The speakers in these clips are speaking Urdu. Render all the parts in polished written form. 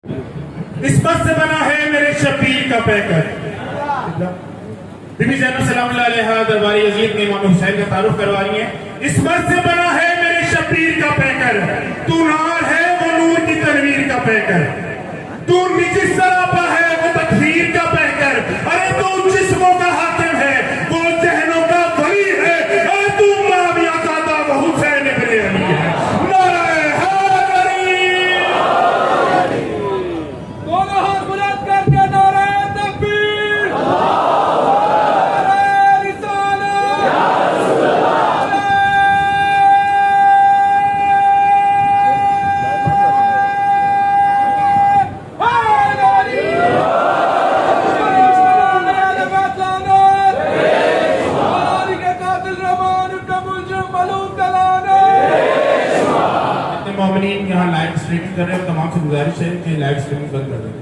اس بس سے بنا ہے میرے شبیر کا پیکر. بی بی زینب سلام اللہ علیہ درباری یزید نے امام حسین کا تعارف کروا رہی ہیں. اس بس سے بنا ہے میرے شبیر کا پیکر, تو نار ہے وہ نور کی تنویر کا پیکر, تو نجس سراپا ہے وہ تکفیر کا پیکر, ارے تو جسموں کا حاکم ہے وہ ذہنوں کا ولی ہے, ارے تو معاویہ کا تھا وہ حسین ابن علی ہے. نعرہ حیدری, دونوں ہاتھ بلند کر کے نعرہ تکبیر, نعرہ رسالت, مومنین یہاں لائیو اسٹریمنگ کر رہے ہیں, تمام سے گزارش ہے کہ لائیو اسٹریمنگ بند کر دیں.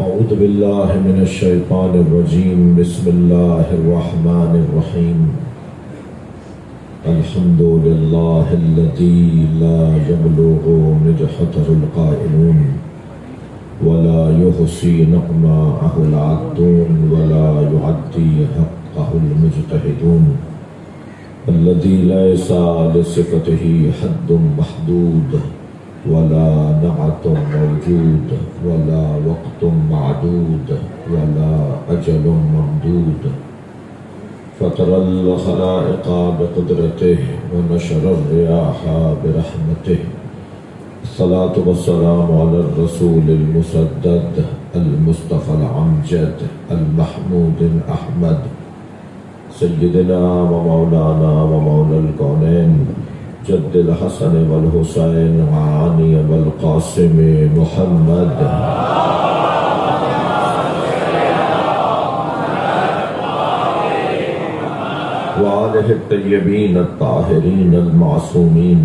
اعوذ باللہ من الشیطان الرجیم, بسم اللہ الرحمن الرحیم. الحمد للہ الذی لا یبلغ مدحته القائلون ولا يحصي نقماءه العادون ولا يعدي حقه المجتهدون, الذي ليس لصفته حد محدود ولا نعت موجود ولا وقت معدود ولا أجل ممدود, فطر الخلائق بقدرته ونشر الرياح برحمته. الصلاة والسلام على الرسول المسدد المصطفى الأمجد المحمود الأحمد سيدنا ومولانا ومولى الكونين جد الحسن والحسين وعلي والقاسم محمد وآله الطيبين الطاهرين المعصومين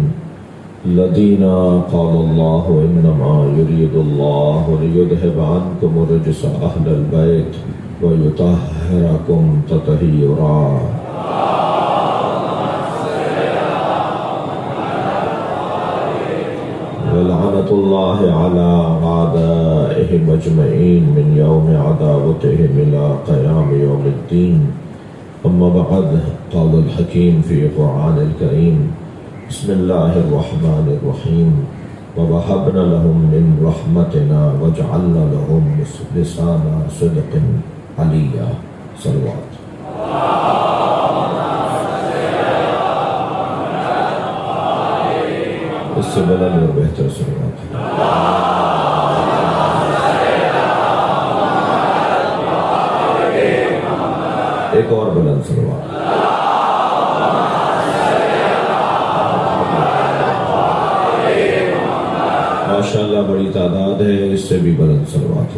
الذين قال الله إنما يريد الله ليذهب عنكم الرجس أهل البيت ويطهركم تطهيرا. ولعنة الله على أعدائهم أجمعين من يوم عداوتهم إلى قيام يوم الدين. أما بعد, قال الحكيم في القرآن الكريم, بسم الله الرحمن الرحيم, ووهبنا لهم من رحمتنا وجعلنا لهم لسان صدق عليا. صلوات. اس سے بلند اور بہتر صلوات. ایک اور بلند صلوات. ماشاءاللہ بڑی تعداد ہے, اس سے بھی بلند صلوات.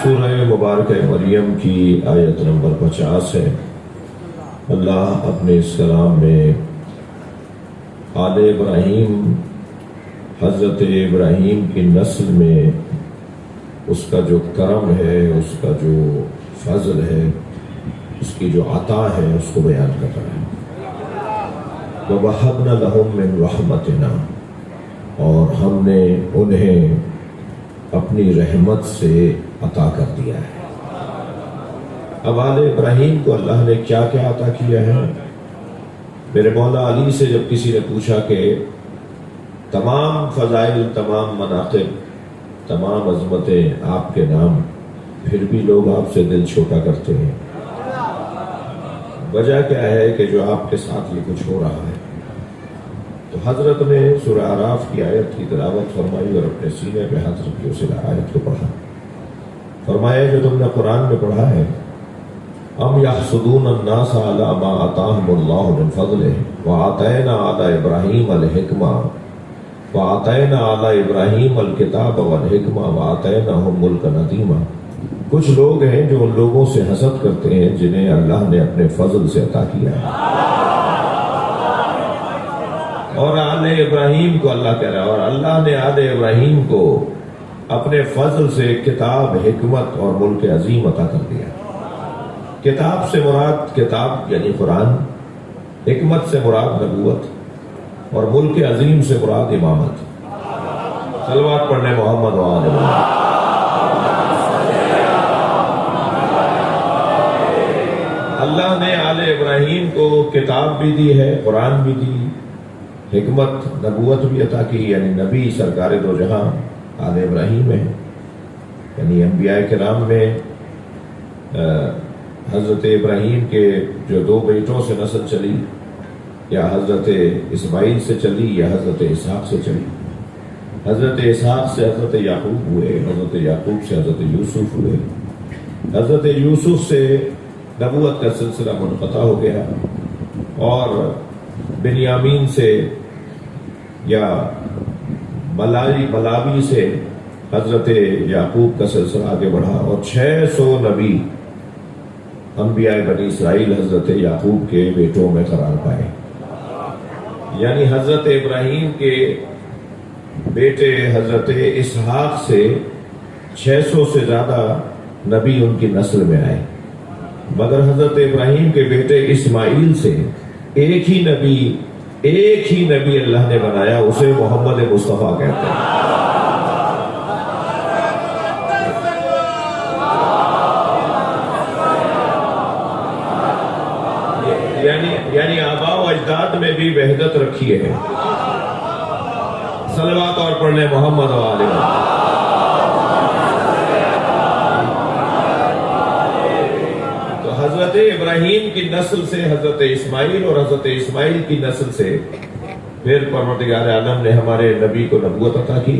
سورہ مبارکہ مریم کی آیت نمبر 50 ہے. اللہ اپنے اس کلام میں آل ابراہیم, حضرت ابراہیم کی نسل میں اس کا جو کرم ہے, اس کا جو فضل ہے, اس کی جو عطا ہے, اس کو بیان کر رہا ہے. وَوَهَبْنَا لَهُم مِّن رَحْمَتِنَا, اور ہم نے انہیں اپنی رحمت سے عطا کر دیا ہے. اب آل ابراہیم کو اللہ نے کیا کیا عطا کیا ہے؟ میرے مولا علی سے جب کسی نے پوچھا کہ تمام فضائل, تمام مناقب, تمام عظمتیں آپ کے نام, پھر بھی لوگ آپ سے دل چھوٹا کرتے ہیں, وجہ کیا ہے کہ جو آپ کے ساتھ یہ کچھ ہو رہا ہے؟ تو حضرت نے سورہ اعراف کی آیت کی تلاوت فرمائی اور اپنے سینے پہ ہاتھ رکھ کے اس آیت کو پڑھا. فرمایا جو تم نے قرآن میں پڑھا ہے, ام یحسدون الناس علی ما آتاہم اللہ من فضلہ وآتینا علی ابراہیم الحکمہ وَآتَيْنَا عَلَى إِبْرَاهِيمَ الْكِتَابَ وَالْحِكْمَةَ وَآتَيْنَاهُمْ مُلْكًا عَظِيمًا۔ کچھ لوگ ہیں جو ان لوگوں سے حسد کرتے ہیں جنہیں اللہ نے اپنے فضل سے عطا کیا ہے، اور آل ابراہیم کو اللہ کہہ رہا ہے، اور اللہ نے آل ابراہیم کو اپنے فضل سے کتاب، حکمت اور ملک عظیم عطا کر دیا۔ کتاب سے مراد کتاب یعنی قرآن، حکمت سے مراد نبوت، اور ملک عظیم سے مراد امامت۔ صلوات پڑھنے محمد و آل محمد۔ اللہ نے آل ابراہیم کو کتاب بھی دی ہے، قرآن بھی دی، حکمت نبوت بھی عطا کی، یعنی نبی سرکار دو جہاں آل ابراہیم ہے، یعنی انبیاء کرام میں حضرت ابراہیم کے جو دو بیٹوں سے نسل چلی، یا حضرت اسماعیل سے چلی یا حضرت اسحاق سے چلی۔ حضرت اسحاق سے حضرت یعقوب ہوئے، حضرت یعقوب سے حضرت یوسف ہوئے، حضرت یوسف سے نبوت کا سلسلہ منقطع ہو گیا، اور بنیامین سے یا ملاوی سے حضرت یعقوب کا سلسلہ آگے بڑھا، اور 600 نبی انبیاء بنی اسرائیل حضرت یعقوب کے بیٹوں میں قرار پائے، یعنی حضرت ابراہیم کے بیٹے حضرت اسحاق سے 600 سے زیادہ نبی ان کی نسل میں آئے، مگر حضرت ابراہیم کے بیٹے اسماعیل سے ایک ہی نبی اللہ نے بنایا، اسے محمد مصطفیٰ کہتے ہیں۔ یعنی آباء و اجداد میں بھی وحدت رکھی ہے۔ صلوات اور پڑھنے محمد و آل محمد۔ تو حضرت ابراہیم کی نسل سے حضرت اسماعیل، اور حضرت اسماعیل کی نسل سے پھر پروردگار عالم نے ہمارے نبی کو نبوت عطا کی۔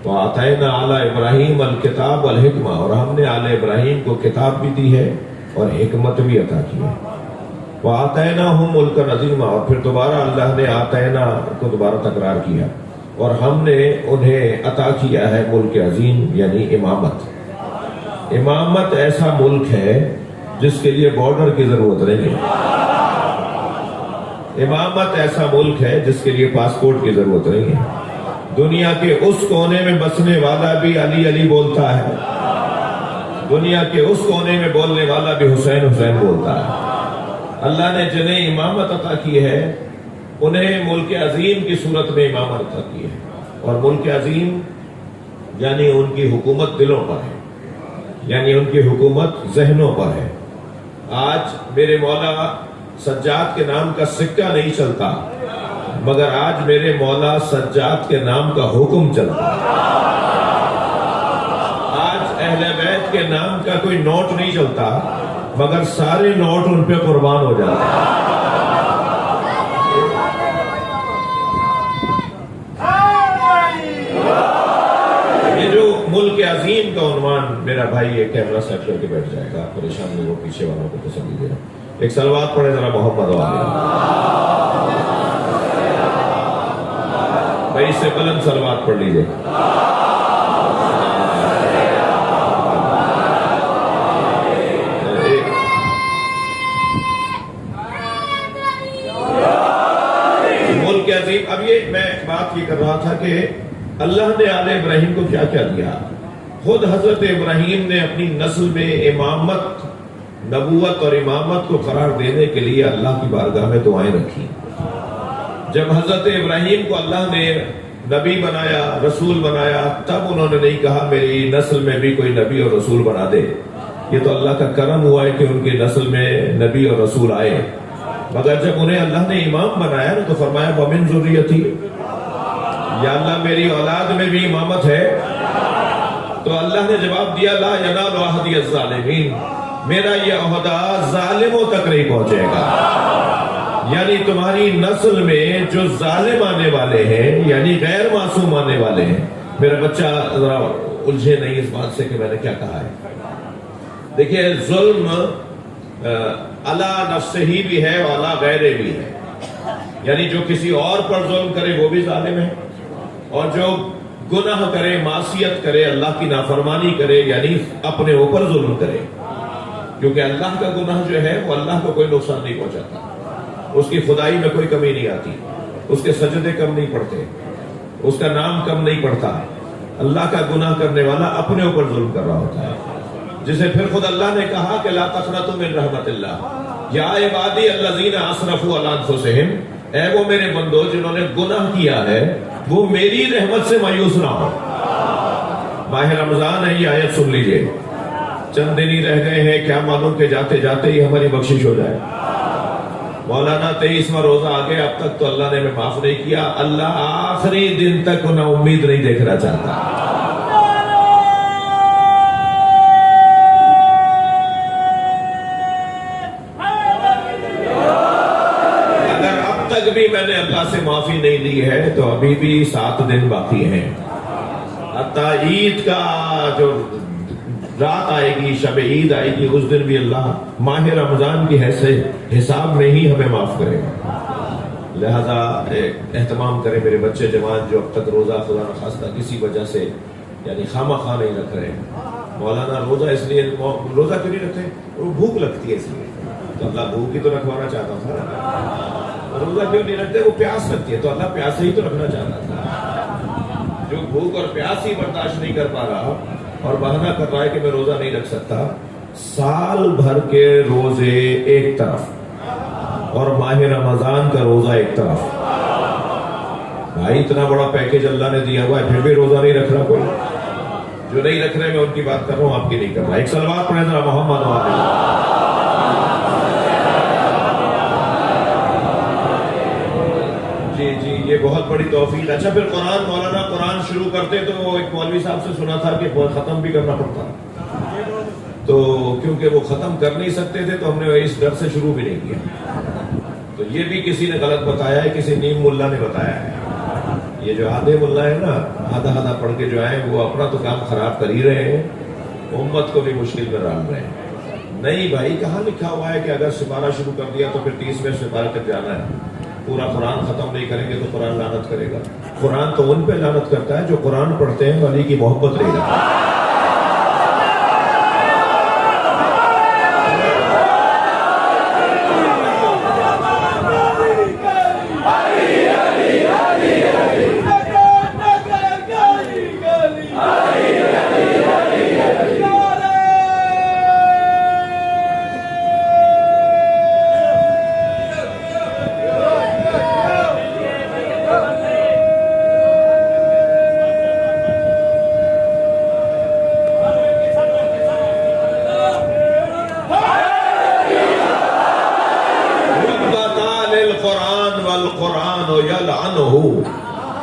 وَآتَيْنَا عَلَى إِبْرَاهِيمَ الْكِتَابَ وَالْحِكْمَةَ، اور ہم نے آل ابراہیم کو کتاب بھی دی ہے اور حکمت بھی عطا کی ہے۔ وَآتَيْنَاهُمْ مُلْكًا عَظِيمًا، اور پھر دوبارہ اللہ نے آتینا کو دوبارہ تکرار کیا، اور ہم نے انہیں عطا کیا ہے ملک عظیم، یعنی امامت۔ امامت ایسا ملک ہے جس کے لیے بارڈر کی ضرورت نہیں ہے، امامت ایسا ملک ہے جس کے لیے پاسپورٹ کی ضرورت نہیں ہے۔ دنیا کے اس کونے میں بسنے والا بھی علی علی بولتا ہے، دنیا کے اس کونے میں بولنے والا بھی حسین حسین بولتا ہے۔ اللہ نے جنہیں امامت عطا کی ہے انہیں ملک عظیم کی صورت میں امامت عطا کی ہے، اور ملک عظیم یعنی ان کی حکومت دلوں پر ہے، یعنی ان کی حکومت ذہنوں پر ہے۔ آج میرے مولا سجاد کے نام کا سکہ نہیں چلتا، مگر آج میرے مولا سجاد کے نام کا حکم چلتا ہے۔ آج اہل بیت کے نام کا کوئی نوٹ نہیں چلتا، مگر سارے نوٹ ان پہ قربان ہو جاتے ہیں۔ یہ جو ملک عظیم کا عنوان، میرا بھائی یہ کیمرہ سیٹ کر کے بیٹھ جائے گا، پریشان نہیں، وہ پیچھے والوں کو تسلی دے رہا۔ ایک صلوات پڑھے ذرا محمد والے بھائی، اس سے بلند صلوات پڑھ لیجئے۔ اب یہ میں بات یہ کر رہا تھا کہ اللہ نے آل ابراہیم کو کیا کیا دیا۔ خود حضرت ابراہیم نے اپنی نسل میں امامت، نبوت اور امامت کو قرار دینے کے لیے اللہ کی بارگاہ میں دعائیں رکھی۔ جب حضرت ابراہیم کو اللہ نے نبی بنایا، رسول بنایا، تب انہوں نے نہیں کہا میری نسل میں بھی کوئی نبی اور رسول بنا دے۔ یہ تو اللہ کا کرم ہوا ہے کہ ان کی نسل میں نبی اور رسول آئے، مگر جب انہیں اللہ نے امام بنایا تو فرمایا وَمِن ذُرِّيَّتِي، یا اللہ میری اولاد میں بھی امامت ہے۔ تو اللہ نے جواب دیا لا ينال عہدی الظالمین، میرا یہ عہدہ ظالموں تک نہیں پہنچے گا۔ یعنی تمہاری نسل میں جو ظالم آنے والے ہیں، یعنی غیر معصوم آنے والے ہیں، میرا بچہ ذرا الجھے نہیں اس بات سے کہ میں نے کیا کہا ہے۔ دیکھیے ظلم علی نفسہ ہی بھی ہے اور علی غیرہ بھی ہے، یعنی جو کسی اور پر ظلم کرے وہ بھی ظالم ہے، اور جو گناہ کرے، معصیت کرے، اللہ کی نافرمانی کرے، یعنی اپنے اوپر ظلم کرے، کیونکہ اللہ کا گناہ جو ہے وہ اللہ کو کوئی نقصان نہیں پہنچاتا، اس کی خدائی میں کوئی کمی نہیں آتی، اس کے سجدے کم نہیں پڑتے، اس کا نام کم نہیں پڑتا۔ اللہ کا گناہ کرنے والا اپنے اوپر ظلم کر رہا ہوتا ہے، جسے پھر خود اللہ نے کہا کہ لا تقنطوا من رحمت اللہ یا عبادی الذین اسرفوا علی انفسہم، اے وہ میرے بندو جنہوں نے گناہ کیا ہے وہ میری رحمت سے مایوس نہ ہو۔ ماہ رمضان ہے، یہ آیت سن لیجئے، چند دن ہی رہ گئے ہیں، کیا معلوم کہ جاتے جاتے ہی ہماری بخشش ہو جائے۔ مولانا 23واں روزہ آ گیا، اب تک تو اللہ نے ہمیں معاف نہیں کیا۔ اللہ آخری دن تک نا امید نہیں دیکھنا چاہتا۔ اگر اب تک بھی میں نے اللہ سے معافی نہیں لی ہے تو ابھی بھی 7 دن باقی ہیں، حتیٰ عید کا جو رات آئے گی، شب عید آئے گی، اس دن بھی اللہ ماہ رمضان کی حساب میں ہی ہمیں معاف کرے گا۔ لہذا اہتمام کریں میرے بچے جوان جو اب تک روزہ خدا نخواستہ کسی وجہ سے یعنی خواہ خواہ نہیں رکھ رہے۔ مولانا روزہ اس لیے روزہ کیوں نہیں رکھتے؟ وہ بھوک لگتی ہے اس لیے، تو اللہ بھوک ہی تو رکھوانا چاہتا تھا۔ روزہ کیوں نہیں رکھتے؟ وہ پیاس لگتی ہے، تو اللہ پیاس ہی تو رکھنا چاہتا تھا۔ جو بھوک اور پیاس ہی برداشت نہیں کر پا رہا اور بہانہ کر رہا ہے کہ میں روزہ نہیں رکھ سکتا، سال بھر کے روزے ایک طرف اور ماہ رمضان کا روزہ ایک طرف، بھائی اتنا بڑا پیکج اللہ نے دیا ہوا ہے، پھر بھی روزہ نہیں رکھ رہا کوئی۔ جو نہیں رکھ رہے میں ان کی بات کر رہا ہوں، آپ کی نہیں کر رہا۔ ایک صلوات پڑھیں ذرا محمد علیہ۔ جی یہ بہت بڑی توفیق۔ اچھا پھر قرآن، مولانا قرآن شروع کرتے تو ایک مولوی صاحب سے سنا تھا کہ ختم بھی کرنا پڑتا، تو کیونکہ وہ ختم کر نہیں سکتے تھے تو ہم نے اس ڈر سے شروع بھی نہیں کیا۔ تو یہ بھی کسی نے غلط بتایا ہے، کسی نیم ملا نے بتایا ہے۔ یہ جو آدھے ملا ہے نا، آدھا پڑھ کے جو آئے وہ اپنا تو کام خراب کر ہی رہے ہیں، امت کو بھی مشکل میں ڈال رہے ہیں۔ نہیں بھائی، کہاں لکھا ہوا ہے کہ اگر سپارہ شروع کر دیا تو پھر 30ویں سپارے تک جانا ہے؟ پورا قرآن ختم نہیں کریں گے تو قرآن لعنت کرے گا۔ قرآن تو ان پہ لعنت کرتا ہے جو قرآن پڑھتے ہیں، علی کی محبت نہیں رکھتے۔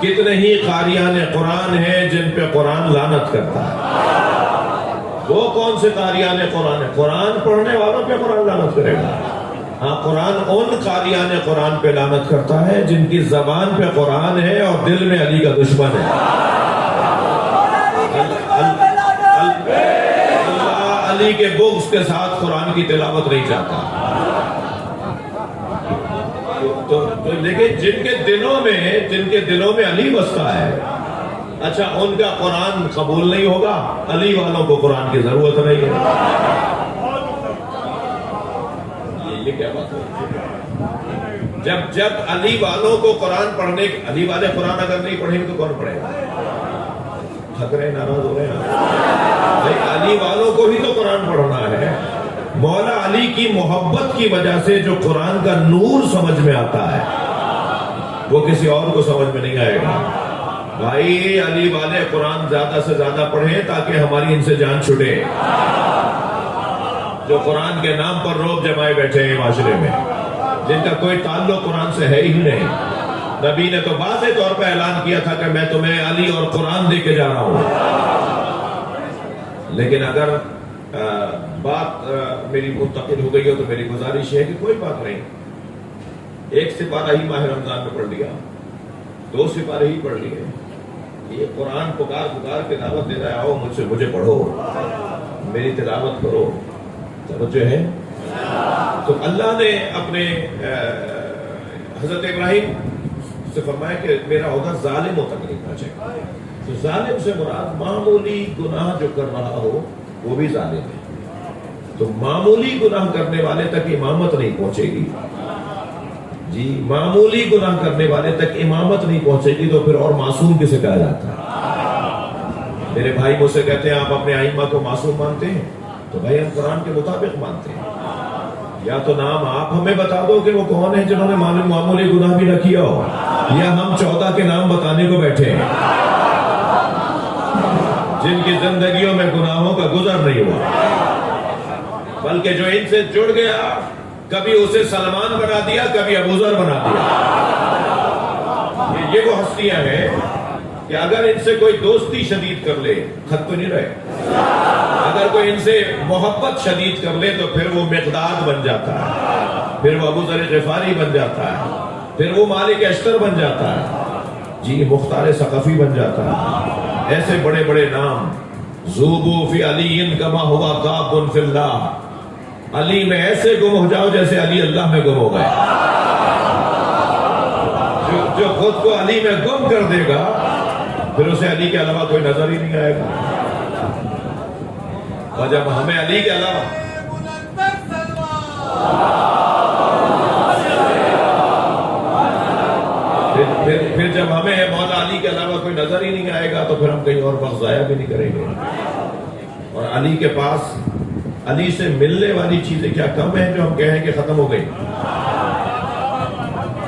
کتنے ہی قاریان قرآن ہیں جن پہ قرآن لعنت کرتا ہے۔ وہ کون سے قاریان قرآن ہیں؟ قرآن پڑھنے والوں پہ قرآن لعنت کرے گا۔ ہاں، قرآن ان قاریان قرآن پہ لعنت کرتا ہے جن کی زبان پہ قرآن ہے اور دل میں علی کا دشمن ہے۔ اللہ علی کے بغض کے ساتھ قرآن کی تلاوت نہیں چاہتا۔ تو لیکن جن کے دلوں میں علی بستا ہے، اچھا ان کا قرآن قبول نہیں ہوگا، علی والوں کو قرآن کی ضرورت نہیں ہے۔ یہ کیا بات ہے؟ جب علی والوں کو قرآن پڑھنے، علی والے قرآن اگر نہیں پڑھیں گے تو کون پڑھے گا؟ تھک رہے، ناراض ہو رہے ہیں؟ علی والوں کو ہی تو قرآن پڑھنا ہے۔ مولا علی کی محبت کی وجہ سے جو قرآن کا نور سمجھ میں آتا ہے وہ کسی اور کو سمجھ میں نہیں آئے گا۔ بھائی علی والے قرآن زیادہ سے زیادہ پڑھیں تاکہ ہماری ان سے جان چھٹے۔ جو قرآن کے نام پر روب جمائے بیٹھے ہیں معاشرے میں، جن کا کوئی تعلق قرآن سے ہے ہی نہیں۔ نبی نے تو واضح طور پہ اعلان کیا تھا کہ میں تمہیں علی اور قرآن دے کے جا رہا ہوں۔ لیکن اگر بات میری منتقل ہو گئی ہو تو میری گزارش ہے کہ کوئی بات نہیں، ایک سپارہ ہی ماہ رمضان میں پڑھ لیا، 2 سپارے ہی پڑھ لیے۔ یہ قرآن پکار کے دعوت دے رہا ہے، آؤ مجھے پڑھو، میری تلاوت کرو، توجہ ہے۔ تو اللہ نے اپنے حضرت ابراہیم سے فرمایا کہ میرا عہدہ ظالموں تک نہیں پہنچے گا. تو ظالم سے مراد معمولی گناہ جو کر رہا ہو وہ بھی ظالم ہے. تو معمولی گناہ کرنے والے تک امامت نہیں پہنچے گی. جی معمولی گناہ کرنے والے تک امامت نہیں پہنچے گی تو پھر اور معصوم کسے کہا جاتا ہے؟ میرے بھائی مجھ سے کہتے ہیں آپ اپنے ائمہ کو معصوم مانتے ہیں؟ تو بھائی ہم قرآن کے مطابق مانتے ہیں. یا تو نام آپ ہمیں بتا دو کہ وہ کون ہیں جنہوں نے معمولی گناہ بھی نہ کیا ہو, یا ہم 14 کے نام بتانے کو بیٹھے ہیں جن کی زندگیوں میں گناہوں کا گزر نہیں ہوا, بلکہ جو ان سے جڑ گیا کبھی اسے سلمان بنا دیا, کبھی ابوذر بنا دیا. یہ وہ ہستیاں ہیں کہ اگر ان سے کوئی دوستی شدید کر لے خط تو نہیں رہے, اگر کوئی ان سے محبت شدید کر لے تو پھر وہ مقداد بن جاتا ہے, پھر وہ ابوذر غفاری بن جاتا ہے, پھر وہ مالک اشتر بن جاتا ہے, جی مختار ثقفی بن جاتا ہے. ایسے بڑے بڑے نام, ذوبوا فی علی کما ہوا غاب فی اللہ, علی میں ایسے گم ہو جاؤ جیسے علی اللہ میں گم ہو گئے. جو خود کو علی میں گم کر دے گا پھر اسے علی کے علاوہ کوئی نظر ہی نہیں آئے گا. اور جب ہمیں علی کے علاوہ پھر جب ہمیں مولا علی کے علاوہ کوئی نظر ہی نہیں آئے گا تو پھر ہم کہیں اور وقت ضائع بھی نہیں کریں گے. اور علی کے پاس علی سے ملنے والی چیزیں کیا کم ہیں جو ہم کہیں کہ ختم ہو گئی.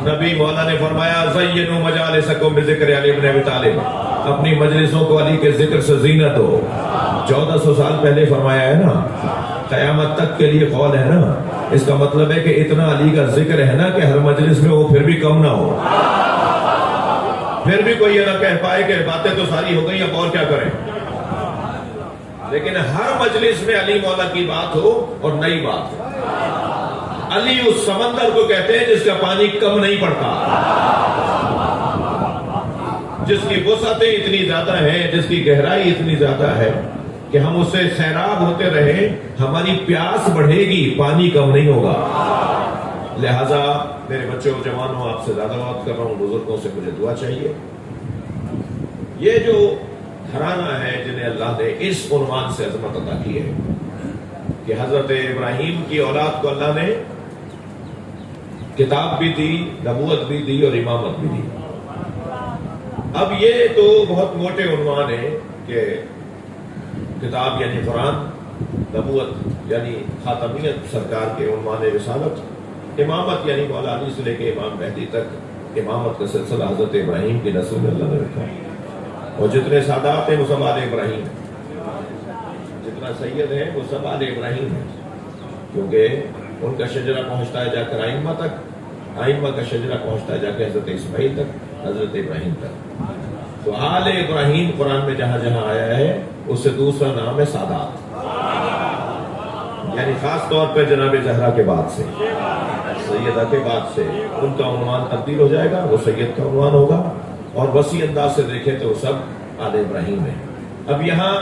نبی مولا نے فرمایا زینوا مجالسکم بذکر علی بن ابی طالب, اپنی مجلسوں کو علی کے ذکر سے زینت ہو. 1400 سال پہلے فرمایا ہے نا, قیامت تک کے لیے قول ہے نا, اس کا مطلب ہے کہ اتنا علی کا ذکر ہے نا کہ ہر مجلس میں وہ پھر بھی کم نہ ہو, پھر بھی کوئی یہ نہ کہہ پائے کہ باتیں تو ساری ہو گئی اب اور کیا کریں. لیکن ہر مجلس میں علی مولا کی بات ہو اور نئی بات ہو. علی اس سمندر کو کہتے ہیں جس کا پانی کم نہیں پڑتا, جس کی وسعتیں اتنی زیادہ ہیں, جس کی گہرائی اتنی زیادہ ہے کہ ہم اس سے سیراب ہوتے رہیں ہماری پیاس بڑھے گی, پانی کم نہیں ہوگا. لہذا میرے بچوں جوانوں آپ سے زیادہ بات کر رہا ہوں, بزرگوں سے مجھے دعا چاہیے. یہ جو گھرانہ ہے جنہیں اللہ نے اس عنوان سے عظمت عطا کی ہے کہ حضرت ابراہیم کی اولاد کو اللہ نے کتاب بھی دی, نبوت بھی دی اور امامت بھی دی. اب یہ تو بہت موٹے عنوان ہیں کہ کتاب یعنی قرآن, نبوت یعنی خاتمیت سرکار کے عنوان رسالت, امامت یعنی مولا علی سے لے کے امام مہدی تک امامت کا سلسلہ حضرت ابراہیم کی نسل میں اللہ نے رکھا ہے. اور جتنے سادات ہیں وہ سب آل ابراہیم ہیں, جتنا سید ہیں وہ سب آل ابراہیم ہیں, کیونکہ ان کا شجرہ پہنچتا ہے جا کر ائمہ تک, ائمہ کا شجرہ پہنچتا ہے جا کے حضرت اسماعیل تک, حضرت ابراہیم تک. تو آل ابراہیم قرآن میں جہاں جہاں آیا ہے اس سے دوسرا نام ہے سادات, یعنی خاص طور پہ جناب زہرا کے بعد سے, سیدہ کے بعد سے ان کا عنوان تبدیل ہو جائے گا, وہ سید کا عنوان ہوگا. اور وسیع انداز سے دیکھیں تو سب آل ابراہیم ہیں. اب یہاں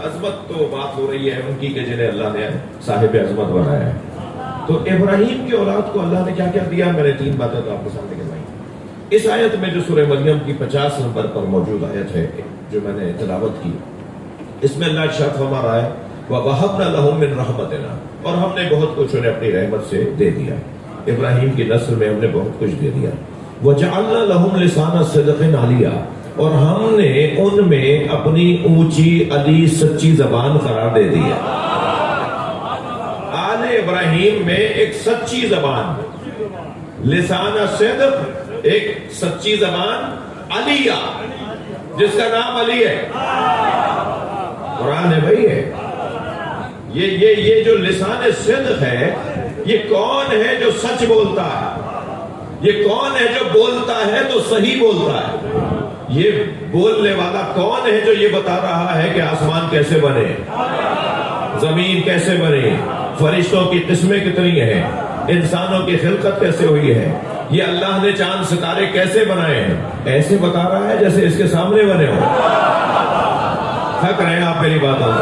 عظمت تو بات ہو رہی ہے ان کی کہ جنہیں اللہ نے صاحب عظمت بنایا ہے. تو ابراہیم کی اولاد کو اللہ نے کیا کیا دیا, میں نے 3 باتیں تو آپ کے سامنے کروائی. اس آیت میں جو سورہ مریم کی 50 نمبر پر موجود آیت ہے جو میں نے تلاوت کی, اس میں اللہ ارشاد فرما رہا ہے وَوَهَبْنَا لَهُم مِّن رَحْمَتِنَا, اور ہم نے بہت کچھ انہیں اپنی رحمت سے دے دیا. ابراہیم کی نسل میں ہم نے بہت کچھ دے دیا. وَجَعَلْنَا لَهُمْ لِسَانَ صِدْقٍ عَلِيًّا, اور ہم نے ان میں اپنی اونچی علی سچی زبان قرار دے دی ہے. آل ابراہیم میں ایک سچی زبان, لسان صدق, ایک سچی زبان, علیہ جس کا نام علی ہے, قرآن ہے بھائی ہے. یہ جو لسان صدق ہے یہ کون ہے جو سچ بولتا ہے, یہ کون ہے جو بولتا ہے تو صحیح بولتا ہے. یہ بولنے والا کون ہے جو یہ بتا رہا ہے کہ آسمان کیسے بنے, زمین کیسے بنے, فرشتوں کی قسمیں کتنی ہیں, انسانوں کی خلقت کیسے ہوئی ہے, یہ اللہ نے چاند ستارے کیسے بنائے ہیں, ایسے بتا رہا ہے جیسے اس کے سامنے بنے ہو. تھک رہے ہیں آپ میری باتوں سے.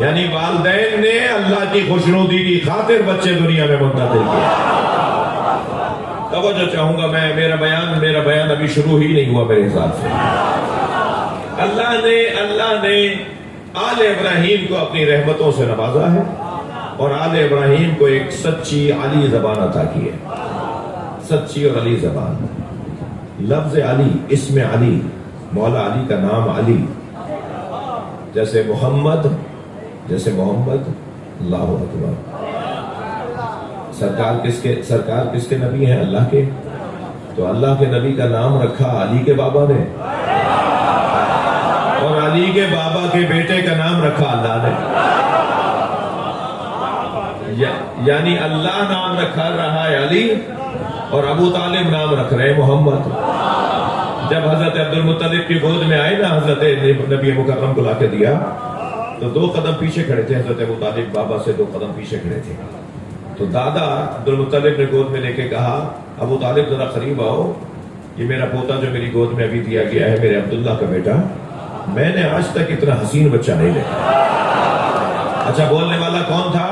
یعنی والدین نے اللہ کی خوشنودی کی خاطر بچے دنیا میں منتقل کیے. توجہ چاہوں گا میں، میرا بیان ابھی شروع ہی نہیں ہوا میرے حساب سے. اللہ نے آل ابراہیم کو اپنی رحمتوں سے نوازا ہے اور آل ابراہیم کو ایک سچی علی زبان عطا کی ہے. سچی اور علی زبان. لفظ علی، اسم علی، مولا علی کا نام علی، جیسے محمد، اللہ اکبر. سرکار کس کے نبی ہیں؟ اللہ کے. تو اللہ کے نبی کا نام رکھا علی کے بابا نے، اور علی کے بابا کے بیٹے کا نام رکھا اللہ نے. یعنی اللہ نام رکھا رہا ہے علی اور ابو طالب نام رکھ رہے محمد. جب حضرت عبد المطلب کی گود میں آئے نا، حضرت نبی مکرم کو لا کے دیا تو 2 قدم پیچھے کھڑے تھے حضرت ابو طالب، بابا سے 2 قدم پیچھے کھڑے تھے. تو دادا عبد المطلب نے گود میں لے کے کہا، ابو طالب ذرا قریب آؤ، یہ میرا پوتا جو میری گود میں ابھی دیا گیا ہے، میرے عبداللہ کا بیٹا، میں نے آج تک اتنا حسین بچہ نہیں دیکھا. اچھا، بولنے والا کون تھا؟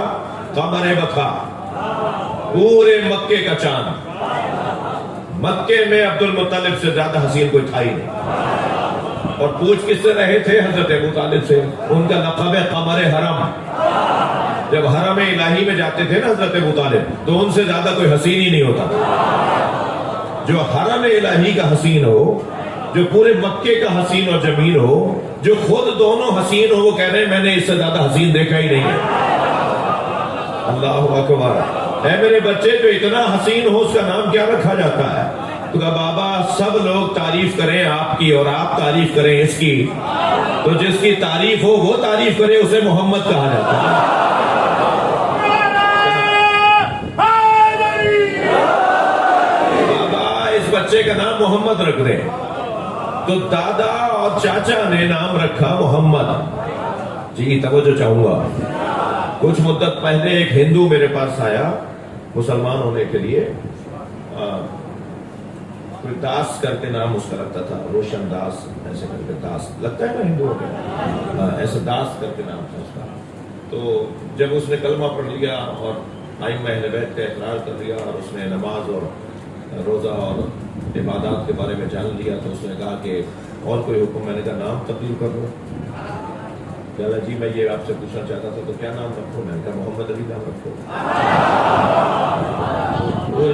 قمر بکھا، پورے مکے کا چاند. مکے میں عبد المطلب سے زیادہ حسین کوئی تھا ہی نہیں. اور پوچھ کس سے رہے تھے؟ حضرت ابو طالب سے. ان کا لقب ہے قمر حرم. جب حرم الہی میں جاتے تھے نا حضرت ابو طالب، تو ان سے زیادہ کوئی حسین ہی نہیں ہوتا. جو حرم الہی کا حسین ہو، جو پورے مکے کا حسین اور جمیل ہو، جو خود دونوں حسین ہو، وہ کہہ رہے ہیں میں نے اس سے زیادہ حسین دیکھا ہی نہیں ہے. اللہ اکبر. اے میرے بچے، جو اتنا حسین ہو اس کا نام کیا رکھا جاتا ہے؟ تو کہا بابا سب لوگ تعریف کریں آپ کی اور آپ تعریف کریں اس کی، تو جس کی تعریف ہو وہ تعریف کرے، اسے محمد کہا جاتا ہے. بابا اس بچے کا نام محمد رکھ دیں. تو دادا اور چاچا نے نام رکھا محمد. جی توجہ چاہوں گا. کچھ مدت پہلے ایک ہندو میرے پاس آیا مسلمان ہونے کے لیے. کوئی داس کر کے نام اس کا رکھتا تھا، روشن داس ایسے کر کے. داس لگتا ہے نا ہندوؤں کے، ایسے داس کر کے نام تھا اس کا. تو جب اس نے کلمہ پڑھ لیا اور ائمہ اہل بیت کا اقرار کر لیا اور اس نے نماز اور روزہ اور عبادات کے بارے میں جان لیا، تو اس نے کہا کہ اور کوئی حکم؟ میں نے کہا نام تبدیل کر دو. کہا جی میں یہ آپ سے پوچھنا چاہتا تھا تو کیا نام رکھو؟ میں نے کہا محمد علی نام رکھو.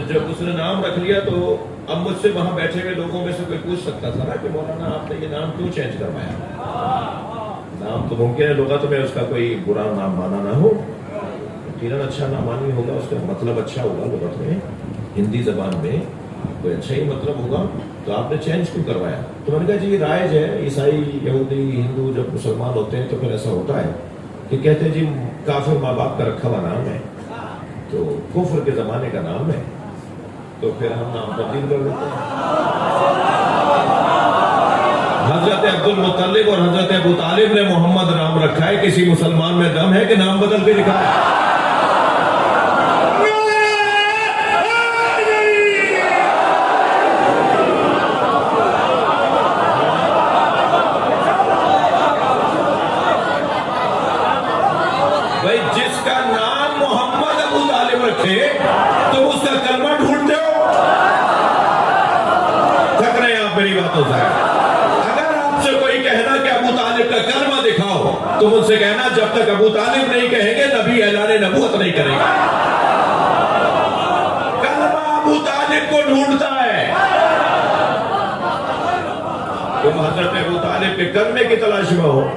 جب اس نے نام رکھ لیا تو اب مجھ سے وہاں بیٹھے ہوئے لوگوں میں سے کوئی پوچھ سکتا تھا نا کہ مولانا آپ نے یہ نام کیوں چینج کروایا؟ نام تو ممکن ہے لغت میں اس کا کوئی برا نام مانا نہ ہو، یقیناً اچھا نام مانی ہوگا، اس کا مطلب اچھا ہوگا. لغت میں، ہندی زبان میں کوئی اچھا ہی مطلب ہوگا، تو آپ نے چینج کیوں کروایا؟ تو میں نے کہا جی یہ رائج ہے، عیسائی یہودی ہندو جب مسلمان ہوتے ہیں تو پھر ایسا ہوتا ہے کہ کہتے ہیں جی کافر ماں باپ کا رکھا ہوا نام ہے، تو کفر کے زمانے کا نام ہے، تو پھر ہم نام تبدیل کر دیتے ہیں. حضرت عبد المطلب اور حضرت ابو طالب نے محمد نام رکھا ہے. کسی مسلمان میں دم ہے کہ نام بدل کے لکھا ہے؟ بھائی جس کا نام محمد ابو طالب رکھے تم اس کا کلمہ ڈھونڈتے ہو. تھک رہے ہیں آپ میری باتوں سے. اگر آپ سے کوئی کہنا کہ ابو طالب کا کلمہ دکھاؤ، تم ان سے کہنا جب تک ابو طالب نہیں کہیں گے نبی اعلان نبوت نہیں کریں گے. کلمہ ابو طالب کو ڈھونڈتا ہے. تم حضرت ابو طالب کے کلمے کی تلاش میں ہو.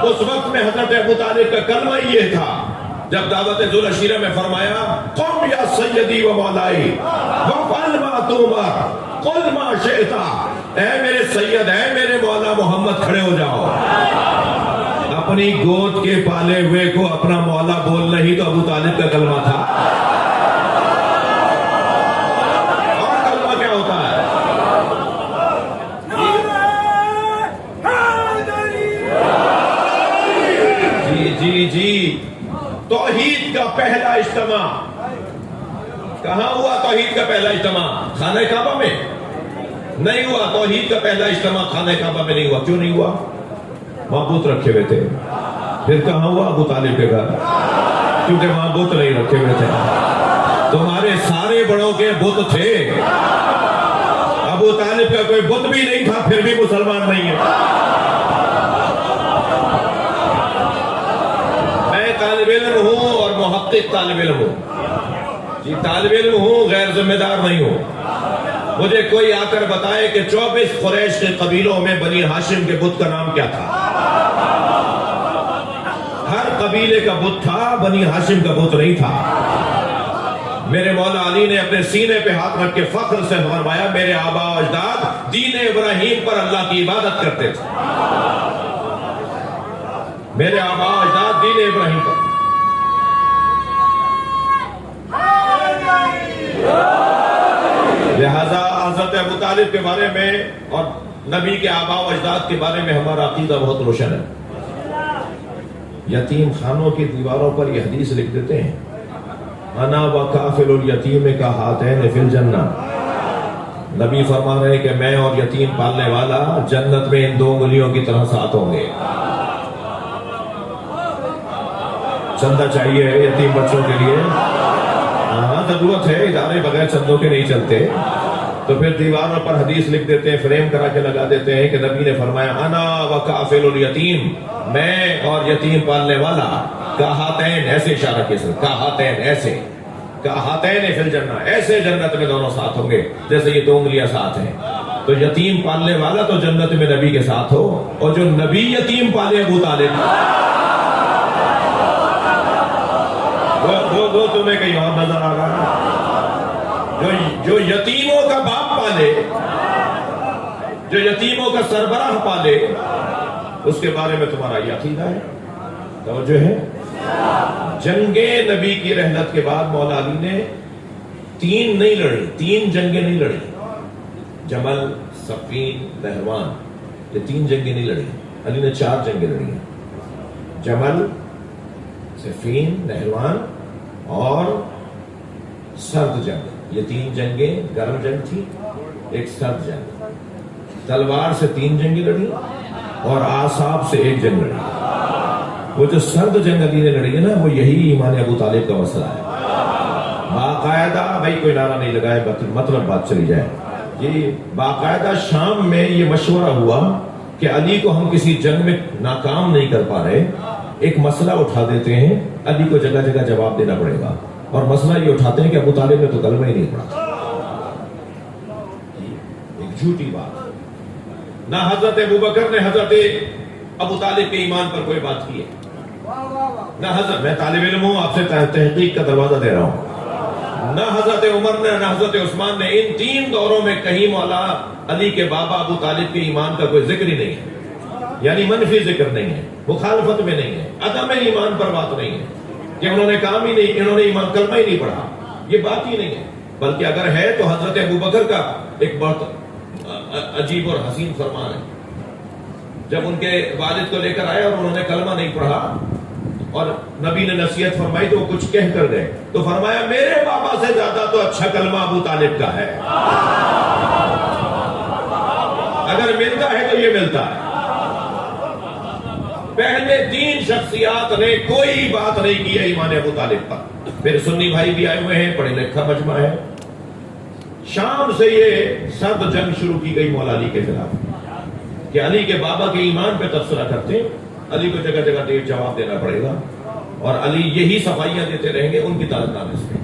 اس وقت میں حضرت ابو طالب کا کلمہ یہ تھا جب دعوت ذوالعشیرہ میں فرمایا قم یا سیدی و مولائی وفعل ما تؤمر قل ما شئت. اے میرے سید، اے میرے مولا محمد، کھڑے ہو جاؤ. اپنی گود کے پالے ہوئے کو اپنا مولا بولنا ہی تو ابو طالب کا کلمہ تھا. اور کلمہ کیا ہوتا ہے؟ جی توحید کا پہلا اجتماع کہاں ہوا؟ توحید کا پہلا اجتماع خانہ کعبہ میں نہیں ہوا. توحید کا پہلا اجتماع خانہ کعبہ میں نہیں ہوا. کیوں نہیں ہوا؟ وہاں بت رکھے ہوئے تھے. پھر کہاں ہوا ابو طالب کے گھر؟ کیونکہ وہاں بت نہیں رکھے ہوئے تھے. تمہارے سارے بڑوں کے بت تھے، ابو طالب کا کوئی بت بھی نہیں تھا، پھر بھی مسلمان نہیں ہے. میں طالب علم ہوں اور محقق طالب علم ہوں جی، طالب علم ہوں، غیر ذمہ دار نہیں ہوں. مجھے کوئی آ کر بتائے کہ 24 قریش کے قبیلوں میں بنی ہاشم کے بت کا نام کیا تھا؟ ہر قبیلے کا بت تھا، بنی ہاشم کا بت نہیں تھا. میرے مولا علی نے اپنے سینے پہ ہاتھ رکھ کے فخر سے فرمایا میرے آبا و اجداد دین ابراہیم پر اللہ کی عبادت کرتے تھے. میرے آبا و اجداد دین ابراہیم پر. لہذا حضرت ابو طالب کے بارے میں اور نبی کے آبا و اجداد کے بارے میں ہمارا عقیدہ بہت روشن ہے. یتیم خانوں کی دیواروں پر یہ حدیث لکھ دیتے ہیں، انا وکافل الیتیم کا ہاتین فی الجنہ. نبی فرما رہے ہیں کہ میں اور یتیم پالنے والا جنت میں ان 2 انگلیوں کی طرح ساتھ ہوں گے. چندہ چاہیے یتیم بچوں کے لیے؟ ہاں ضرورت ہے، ادارے بغیر چندوں کے نہیں چلتے. تو پھر دیواروں پر حدیث لکھ دیتے ہیں، فریم کرا کے لگا دیتے ہیں کہ نبی نے فرمایا انا وکافل الیتیم، میں اور یتیم پالنے والا کہاتین، ایسے اشارہ کے ساتھ کہاتین، ایسے کہاتین فی الجنہ، ایسے جنت میں دونوں ساتھ ہوں گے جیسے یہ 2 انگلیاں ساتھ ہیں. تو یتیم پالنے والا تو جنت میں نبی کے ساتھ ہو، اور جو نبی یتیم پالے ابو طالب وہ تمہیں کہیں اور نظر آ رہا ہے. جو یتیموں کا باپ پالے، جو یتیموں کا سربراہ پالے، اس کے بارے میں تمہارا یہ عقیدہ ہے. توجہ ہے. جنگ نبی کی رحلت کے بعد مولا علی نے 3 نہیں لڑی، 3 جنگیں نہیں لڑی. جمل، صفین، نہروان، یہ 3 جنگیں نہیں لڑی. علی نے 4 جنگیں لڑی ہیں. جمل، صفین، نہروان اور سرد جنگ. یہ 3 جنگیں گرم جنگ تھی، ایک سرد جنگ. تلوار سے 3 جنگیں لڑی اور آساب سے 1 جنگ لڑی. وہ جو سرد جنگ علی نے لڑی ہے نا، وہ یہی ایمان ابو طالب کا مسئلہ ہے. باقاعدہ بھائی کوئی نعرہ نہیں لگائے، مطلب بات چلی جائے. یہ باقاعدہ شام میں یہ مشورہ ہوا کہ علی کو ہم کسی جنگ میں ناکام نہیں کر پا رہے، ایک مسئلہ اٹھا دیتے ہیں، علی کو جگہ جگہ جواب دینا پڑے گا. اور مسئلہ یہ اٹھاتے ہیں کہ ابو طالب نے تو کلمہ ہی نہیں پڑھا. ایک جھوٹی بات. نہ حضرت ابوبکر نے حضرت ابو طالب کے ایمان پر کوئی بات کی ہے، نہ حضرت، میں طالب علم ہوں، آپ سے تحقیق کا دروازہ دے رہا ہوں، نہ حضرت عمر نے نہ حضرت عثمان نے. ان 3 دوروں میں کہیں مولا علی کے بابا ابو طالب کے ایمان کا کوئی ذکر ہی نہیں ہے. یعنی منفی ذکر نہیں ہے، مخالفت میں نہیں ہے، عدم ایمان پر بات نہیں ہے کہ انہوں نے کام ہی نہیں، انہوں نے ایمان کلمہ ہی نہیں پڑھا، یہ بات ہی نہیں ہے. بلکہ اگر ہے تو حضرت ابوبکر کا ایک بہت عجیب اور حسین فرمان ہے. جب ان کے والد کو لے کر آئے اور انہوں نے کلمہ نہیں پڑھا اور نبی نے نصیحت فرمائی تو وہ کچھ کہہ کر گئے، تو فرمایا میرے بابا سے زیادہ تو اچھا کلمہ ابو طالب کا ہے. اگر ملتا ہے تو یہ ملتا ہے. پہلے 3 شخصیات نے کوئی بات نہیں کی ہے ایمان ابو طالب پر. پھر سنی بھائی بھی آئے ہوئے ہیں، پڑھے لکھا مجمع ہے. شام سے یہ سرد جنگ شروع کی گئی مولا علی کے خلاف کہ علی کے بابا کے ایمان پہ تبصرہ کرتے، علی کو جگہ جگہ جواب دینا پڑے گا. اور علی یہی صفائیاں دیتے رہیں گے ان کی تعداد نامے سے.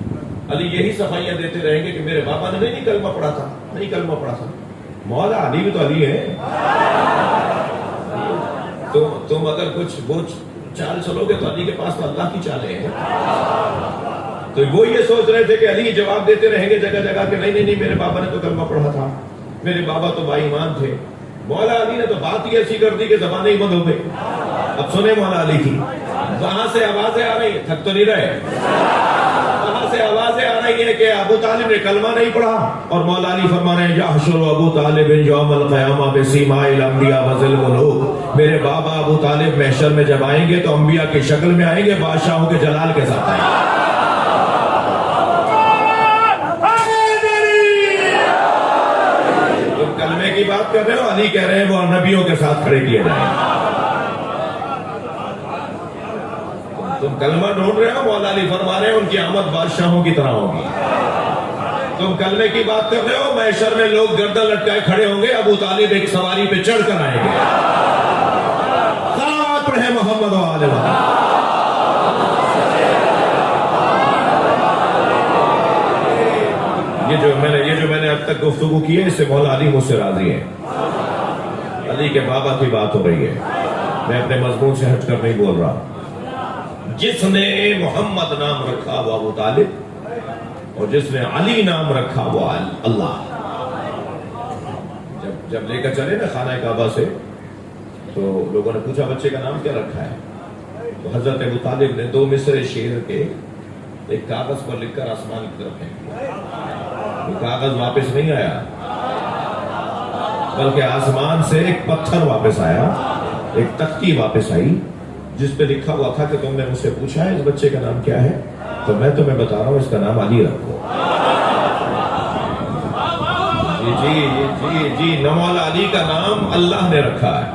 علی یہی صفائیاں دیتے رہیں گے کہ میرے بابا نے نہیں کلمہ پڑھا تھا، نہیں کلمہ پڑھا تھا. مولا علی بھی تو علی ہے. تم اگر کچھ وہ چال چلو گے تو علی کے پاس تو اللہ کی چالیں ہیں. تو وہ یہ سوچ رہے تھے کہ علی جواب دیتے رہیں گے جگہ جگہ کہ نہیں نہیں نہیں، میرے بابا نے تو کلمہ پڑھا تھا، میرے بابا تو با ایمان تھے. مولا علی نے تو بات ہی ایسی کر دی کہ زبانیں ہی بند ہو گئی. اب سنیں مولا علی کی. وہاں سے آوازیں آ رہی ہیں، تھک تو نہیں رہے، وہاں سے آوازیں آ رہی ہیں کہ ابو طالب نے کلمہ نہیں پڑھا. اور مولا علی فرما رہے ہیں یحشر ابو طالب یوم القیامہ بسیماء الانبیاء وذل الملوک. میرے بابا ابو طالب محشر میں جب آئیں گے تو انبیاء کی شکل میں آئیں گے، بادشاہوں کے جلال کے ساتھ آئیں گے. تم کلمے کی بات کر رہے ہو، علی کہہ رہے ہیں وہ نبیوں کے ساتھ کھڑے کیے جائیں. تم کلمہ ڈھونڈ رہے ہو، مولا علی فرما رہے ہیں ان کی آمد بادشاہوں کی طرح ہوگی. تم کلمے کی بات کر رہے ہو، محشر میں لوگ گردن لٹکائے کھڑے ہوں گے، ابو طالب ایک سواری پہ چڑھ کر آئیں گے. صلوات پڑھے محمد و آل محمد. یہ جو میں نے اب تک گفتگو کی ہے، اس سے مولا علی مجھ سے راضی ہے. علی کے بابا کی بات ہو رہی ہے، میں اپنے مضمون سے ہٹ کر نہیں بول رہا. جس نے محمد نام رکھا وہ ابو طالب، اور جس نے علی نام رکھا وہ اللہ. جب لے کر چلے نا خانہ کعبہ سے، تو لوگوں نے پوچھا بچے کا نام کیا رکھا ہے؟ تو حضرت ابو طالب نے 2 مصرے شعر کے ایک کاغذ پر لکھ کر آسمان کی طرف پھینک دیا. وہ کاغذ واپس نہیں آیا، بلکہ آسمان سے ایک پتھر واپس آیا، ایک تختی واپس آئی جس پہ لکھا ہوا تھا کہ تم نے مجھ سے پوچھا ہے اس بچے کا نام کیا ہے، تو میں تمہیں بتا رہا ہوں اس کا نام علی رکھو. جی مولا علی کا نام اللہ نے رکھا ہے،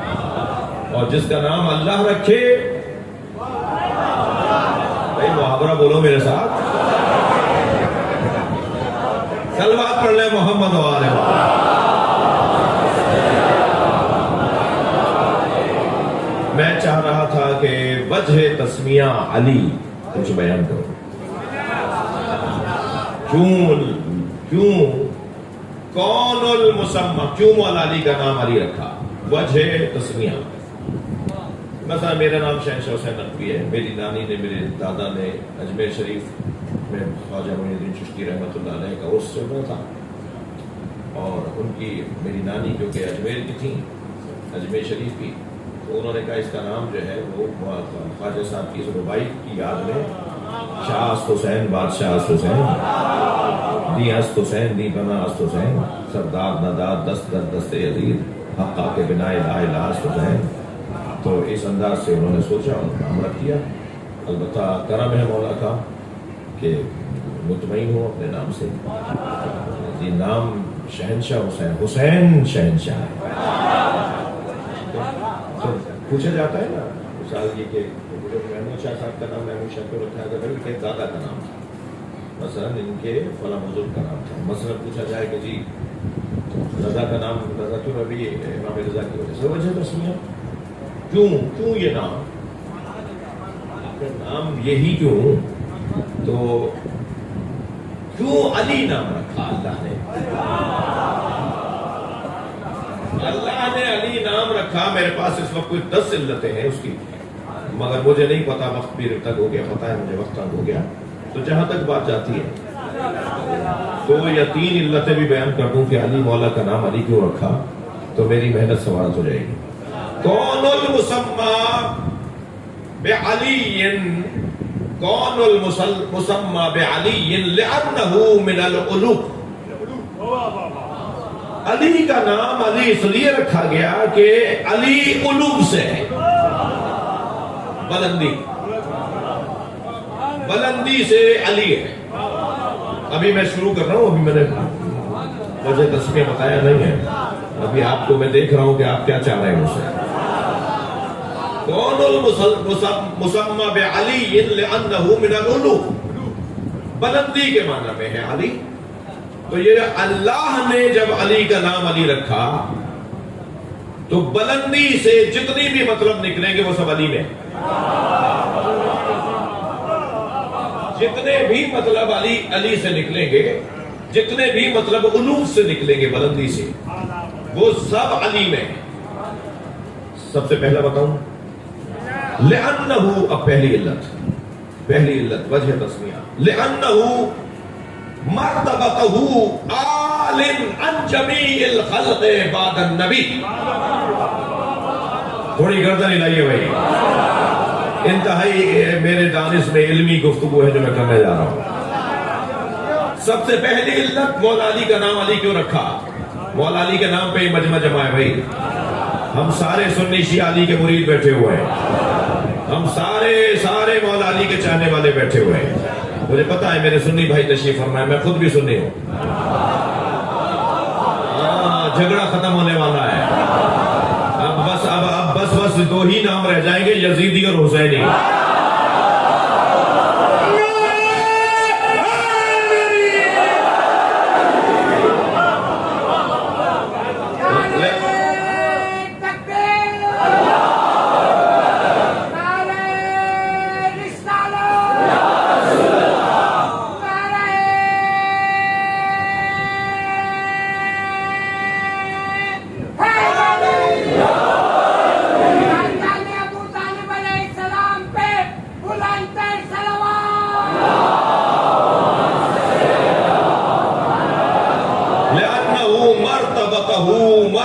اور جس کا نام اللہ رکھے، بھائی محاورہ بولو میرے ساتھ، صلوات پڑھ لیں محمد و آل محمد. میں چاہ رہا تھا کہ وجہ تسمیہ علی کچھ بیان کرو. کیوں کون المسمى، کیوں مولا علی کا نام علی رکھا؟ وجہ تسمیہ. مثلا میرا نام شہنشاہ حسین نقوی ہے، میری نانی نے، میرے دادا نے اجمیر شریف میں خواجہ معین الدین چشتی رحمۃ اللہ علیہ کا عرس چل رہا تھا، اور ان کی میری نانی کیونکہ اجمیر کی تھیں، اجمیر شریف کی، تو انہوں نے کہا اس کا نام جو ہے وہ خواجہ صاحب کی ربائی کی یاد میں شاہ است حسین، بادشاہ است حسین، دی است حسین، دی بنا است حسین، سردار نداد دست در دست یزید، حقا کے بنا لا الہ است حسین. تو اس انداز سے انہوں نے سوچا اور نام رکھ دیا. البتہ کرم ہے مولا کا کہ مطمئن ہوں اپنے نام سے. جی نام شہنشاہ حسین، حسین شہنشاہ ہے. تو پوچھا جاتا ہے نا مثال یہ کہ محمود شاہ صاحب کا نام محمود شاہ کو رکھا گیا، ان کے دادا کا نام تھا، مثلا ان کے فلاں بزرگ کا نام تھا. مثلا پوچھا جائے کہ جی رضا کا نام رضا کیوں ربی امام رضا کی وجہ سے. وجہ تسمیہ، کیوں یہ نام یہی کیوں؟ تو کیوں علی نام رکھا اللہ نے؟ اللہ نے علی نام رکھا. میرے پاس اس وقت کوئی 10 علتیں ہیں اس کی، مگر مجھے نہیں پتا، وقت بھی تک ہو گیا، پتا ہے مجھے وقت تک ہو گیا. تو جہاں تک بات جاتی ہے 2 یا 3 علتیں بھی بیان کر دوں کہ علی مولا کا نام علی کیوں رکھا، تو میری محنت سوارت ہو جائے گی. کون المسمى بعلی، کون المسمى بعلی لأنه من العلو. علی کا نام علی اس لیے رکھا گیا کہ علی علو سے ہے، بلندی سے علی ہے. ابھی میں شروع کر رہا ہوں، ابھی میں نے وجہ تسمیہ بتایا نہیں ہے، ابھی آپ کو میں دیکھ رہا ہوں کہ آپ کیا چاہ رہے ہیں مجھ سے. کون المسمى بعلی لأنه من العلو، بلندی کے معنی میں ہے علی. تو یہ اللہ نے جب علی کا نام علی رکھا تو بلندی سے جتنی بھی مطلب نکلیں گے وہ سب علی میں، جتنے بھی مطلب علی سے نکلیں گے، جتنے بھی مطلب علو سے نکلیں گے بلندی سے، وہ سب علی میں. سب سے پہلا بتاؤں لأنه، اب پہلی علت وجہ تسمیہ، لأنه مرتبته عال عن جمیع الخلق بعد النبی. تھوڑی گردن ہلائیے بھائی، انتہائی میرے دانش میں علمی گفتگو ہے جو میں کرنے جا رہا ہوں. سب سے پہلی علت مولا علی کا نام علی کیوں رکھا؟ مولا علی کے نام پہ ہی مجمع جمع ہے بھائی. ہم سارے سنی شیعہ علی کے مرید بیٹھے ہوئے ہیں، ہم سارے مولا علی کے چاہنے والے بیٹھے ہوئے ہیں. مجھے پتا ہے میرے سنی بھائی تشریف فرمائے، میں خود بھی سنی ہوں. جھگڑا ختم ہونے والا ہے. اب بس 2 ہی نام رہ جائیں گے، یزیدی اور حسینی.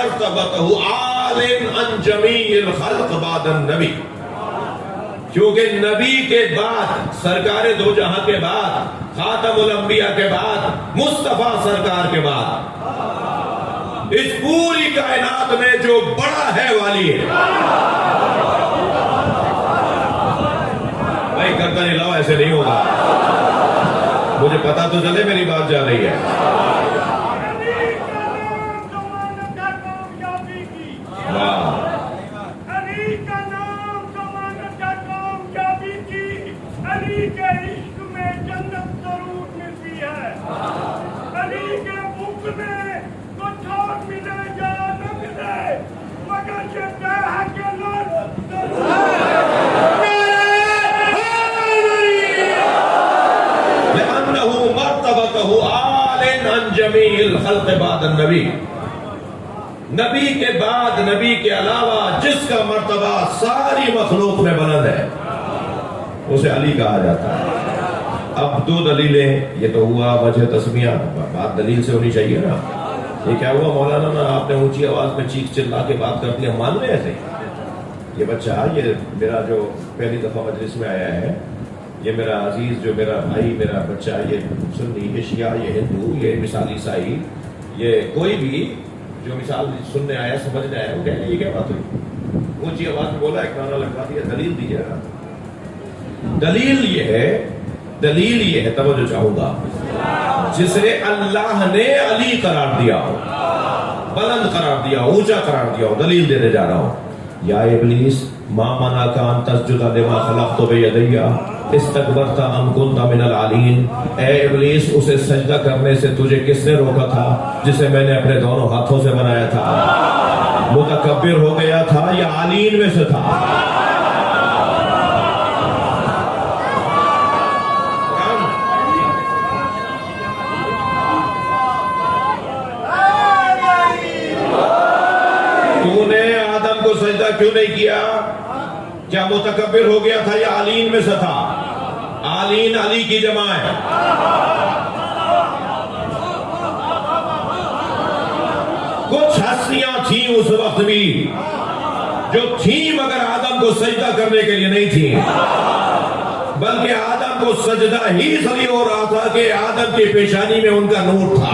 مرتبتہ عالٍ عن جمیع الخلق بعد النبی، کیونکہ نبی کے بعد، سرکار دو جہاں کے بعد، خاتم الانبیاء کے بعد، مصطفیٰ سرکار کے بعد اس پوری کائنات میں جو بڑا ہے والی ہے۔ بھائی کرتا نہیں لاؤ، ایسے نہیں ہوگا، مجھے پتا تو چلے میری بات جا رہی ہے۔ علی کا نام ضمانت کامیابی کی، علی کے عشق میں جنت ضرور ملتی ہے، علی کے بھوک میں کچھ اور ملے یا نہ ملے مگر یہ طے ہے کہ لعنت ضرور لأنه مرتبته عالٍ عن جمیع الخلق بعد النبی، نبی کے بعد، نبی کے علاوہ جس کا مرتبہ ساری مخلوق میں بلند ہے اسے علی کہا جاتا ہے۔ اب دو دلیلیں، یہ تو ہوا وجہ تسمیہ، بات دلیل سے ہونی چاہیے نا۔ یہ کیا ہوا مولانا نا، آپ نے اونچی آواز میں چیخ چلا کے بات کر دیا، مان رہے تھے؟ یہ بچہ، یہ میرا جو پہلی دفعہ مجلس میں آیا ہے، یہ میرا عزیز، جو میرا بھائی، میرا بچہ، یہ سنی، یہ شیعہ، یہ ہندو، یہ مثال عیسائی، یہ کوئی بھی جو مثال سننے آیا، سمجھنے آیا، وہ کہنے یہ کیا بات ہوئی؟ اونچی آواز میں بولا، ایک نعرہ لگوا دیا، دلیل دیجیے گا۔ دلیل یہ ہے، توجہ چاہوں گا، جسے اللہ نے علی قرار دیا ہو، بلند قرار دیا ہو، اونچا قرار دیا ہو، دلیل دینے جا رہا ہوں۔ یا ابلیس ما منعک ان تسجد لما خلقت بیدی استکبرت ام کنت من العالین، اے ابلیس اسے سجدہ کرنے سے تجھے کس نے روکا تھا جسے میں نے اپنے دونوں ہاتھوں سے بنایا تھا؟ متکبر ہو گیا تھا یا عالین میں سے تھا؟ تو نے آدم کو سجدہ کیوں نہیں کیا؟ کیا متکبر ہو گیا تھا یا عالین میں سے تھا؟ عالین علی کی جمع ہے۔ کچھ ہستیاں تھیں اس وقت بھی جو تھیں مگر آدم کو سجدہ کرنے کے لیے نہیں تھیں، بلکہ آدم کو سجدہ ہی اس لیے ہو رہا تھا کہ آدم کی پیشانی میں ان کا نور تھا۔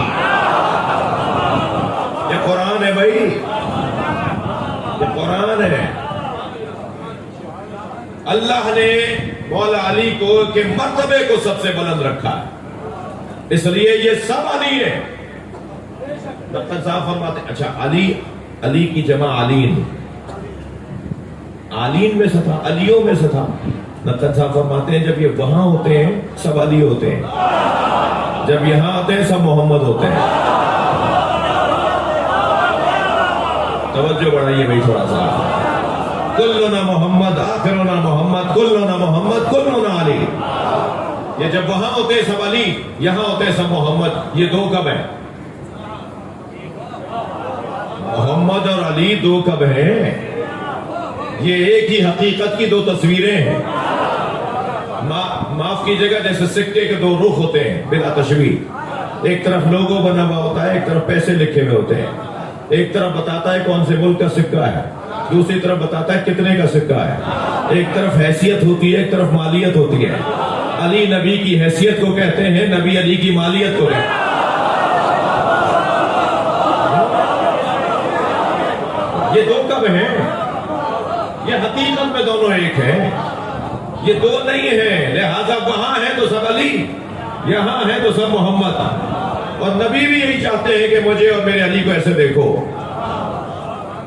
یہ قرآن ہے بھائی، یہ قرآن ہے۔ اللہ نے مولا علی کو کے مرتبے کو سب سے بلند رکھا ہے، اس لیے یہ سب علی ہے۔ ڈاکٹر صاحب فرماتے ہیں اچھا علی کی جمع عالین، عالین میں سے تھا، علیوں میں سے تھا۔ ڈاکٹر صاحب فرماتے ہیں جب یہ وہاں ہوتے ہیں سب علی ہوتے ہیں، جب یہاں آتے ہیں سب محمد ہوتے ہیں۔ توجہ بڑھائیے بھائی تھوڑا سا۔ کلنا محمد، آخرنا محمد، کلنا محمد، کلنا علی۔ یہ جب وہاں ہوتے ہیں سب علی، یہاں ہوتے ہیں سب محمد، یہ دو کب ہیں؟ محمد اور علی دو کب ہیں؟ یہ ایک ہی حقیقت کی دو تصویریں ہیں۔ معاف کیجئے گا، جیسے سکے کے دو رخ ہوتے ہیں بلا تشبیہ، ایک طرف لوگو بنا ہوا ہوتا ہے، ایک طرف پیسے لکھے ہوئے ہوتے ہیں، ایک طرف بتاتا ہے کون سے ملک کا سکہ ہے، دوسری طرف بتاتا ہے کتنے کا سکہ ہے، ایک طرف حیثیت ہوتی ہے، ایک طرف مالیت ہوتی ہے۔ علی نبی کی حیثیت کو کہتے ہیں، نبی علی کی مالیت کو کہتے ہیں۔ یہ دو کب ہیں؟ یہ حقیقت میں دونوں ایک ہیں، یہ دو نہیں ہیں۔ لہذا وہاں ہے تو سب علی، یہاں ہے تو سب محمد، اور نبی بھی یہی چاہتے ہیں کہ مجھے اور میرے علی کو ایسے دیکھو،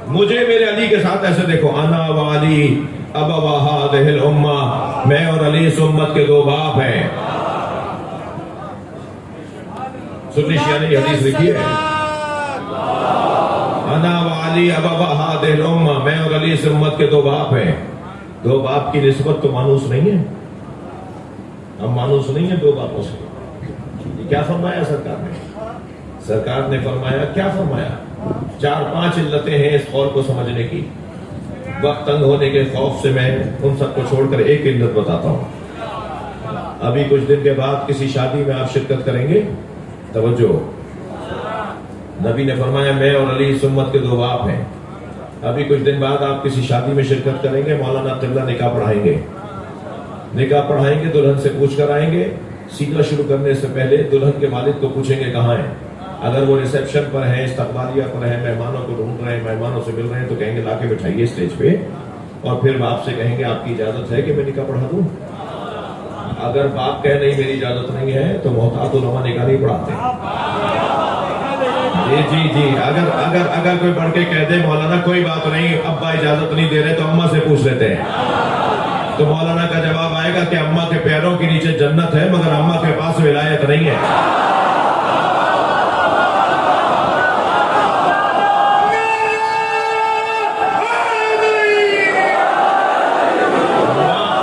مجھے میرے علی کے ساتھ ایسے دیکھو۔ انا و علی ابوا ہذہ الامہ، میں اور علی اس امت کے دو باپ ہیں۔ سنی شیعہ نے یہ حدیث لکھی ہے، انا و علی ابوا ہذہ الامہ، میں اور علی اس امت کے دو باپ ہیں۔ دو باپ کی نسبت تو مانوس نہیں ہے، ہم مانوس نہیں ہیں دو باپوں سے۔ یہ کیا فرمایا سرکار نے؟ سرکار نے فرمایا، کیا فرمایا؟ 4-5 علتیں ہیں اس قول کو سمجھنے کی۔ وقت تنگ ہونے کے خوف سے میں ان سب کو چھوڑ کر ایک علت بتاتا ہوں۔ ابھی کچھ دن کے بعد کسی شادی میں آپ شرکت کریں گے، توجہ، نبی نے فرمایا میں اور علی اس امت کے دو باپ ہیں. ابھی کچھ دن بعد آپ کسی شادی میں شرکت کریں گے, مولانا قبلہ نکاح پڑھائیں گے. نکاح پڑھائیں گے, دلہن سے پوچھ کر آئیں گے. سیدھا شروع کرنے سے پہلے دلہن کے والد کو پوچھیں گے کہاں ہیں. اگر وہ ریسیپشن پر ہیں, استقبالیہ پر ہیں, مہمانوں کو ڈھونڈ رہے ہیں, مہمانوں سے مل رہے ہیں, تو کہیں گے لا کے بٹھائیے اسٹیج پہ, اور پھر باپ سے کہیں گے آپ کی اجازت ہے کہ میں نکاح پڑھا دوں. اگر باپ کہے نہیں میری اجازت نہیں ہے تو محتاط علماء نکاح نہیں پڑھاتے. جی اگر کوئی بڑھ کے کہہ دے مولانا کوئی بات نہیں, ابا اجازت نہیں دے رہے تو اماں سے پوچھ لیتے ہیں, تو مولانا کا جواب آئے گا کہ اماں کے پیروں کے نیچے جنت ہے مگر اماں کے پاس ولایت نہیں ہے.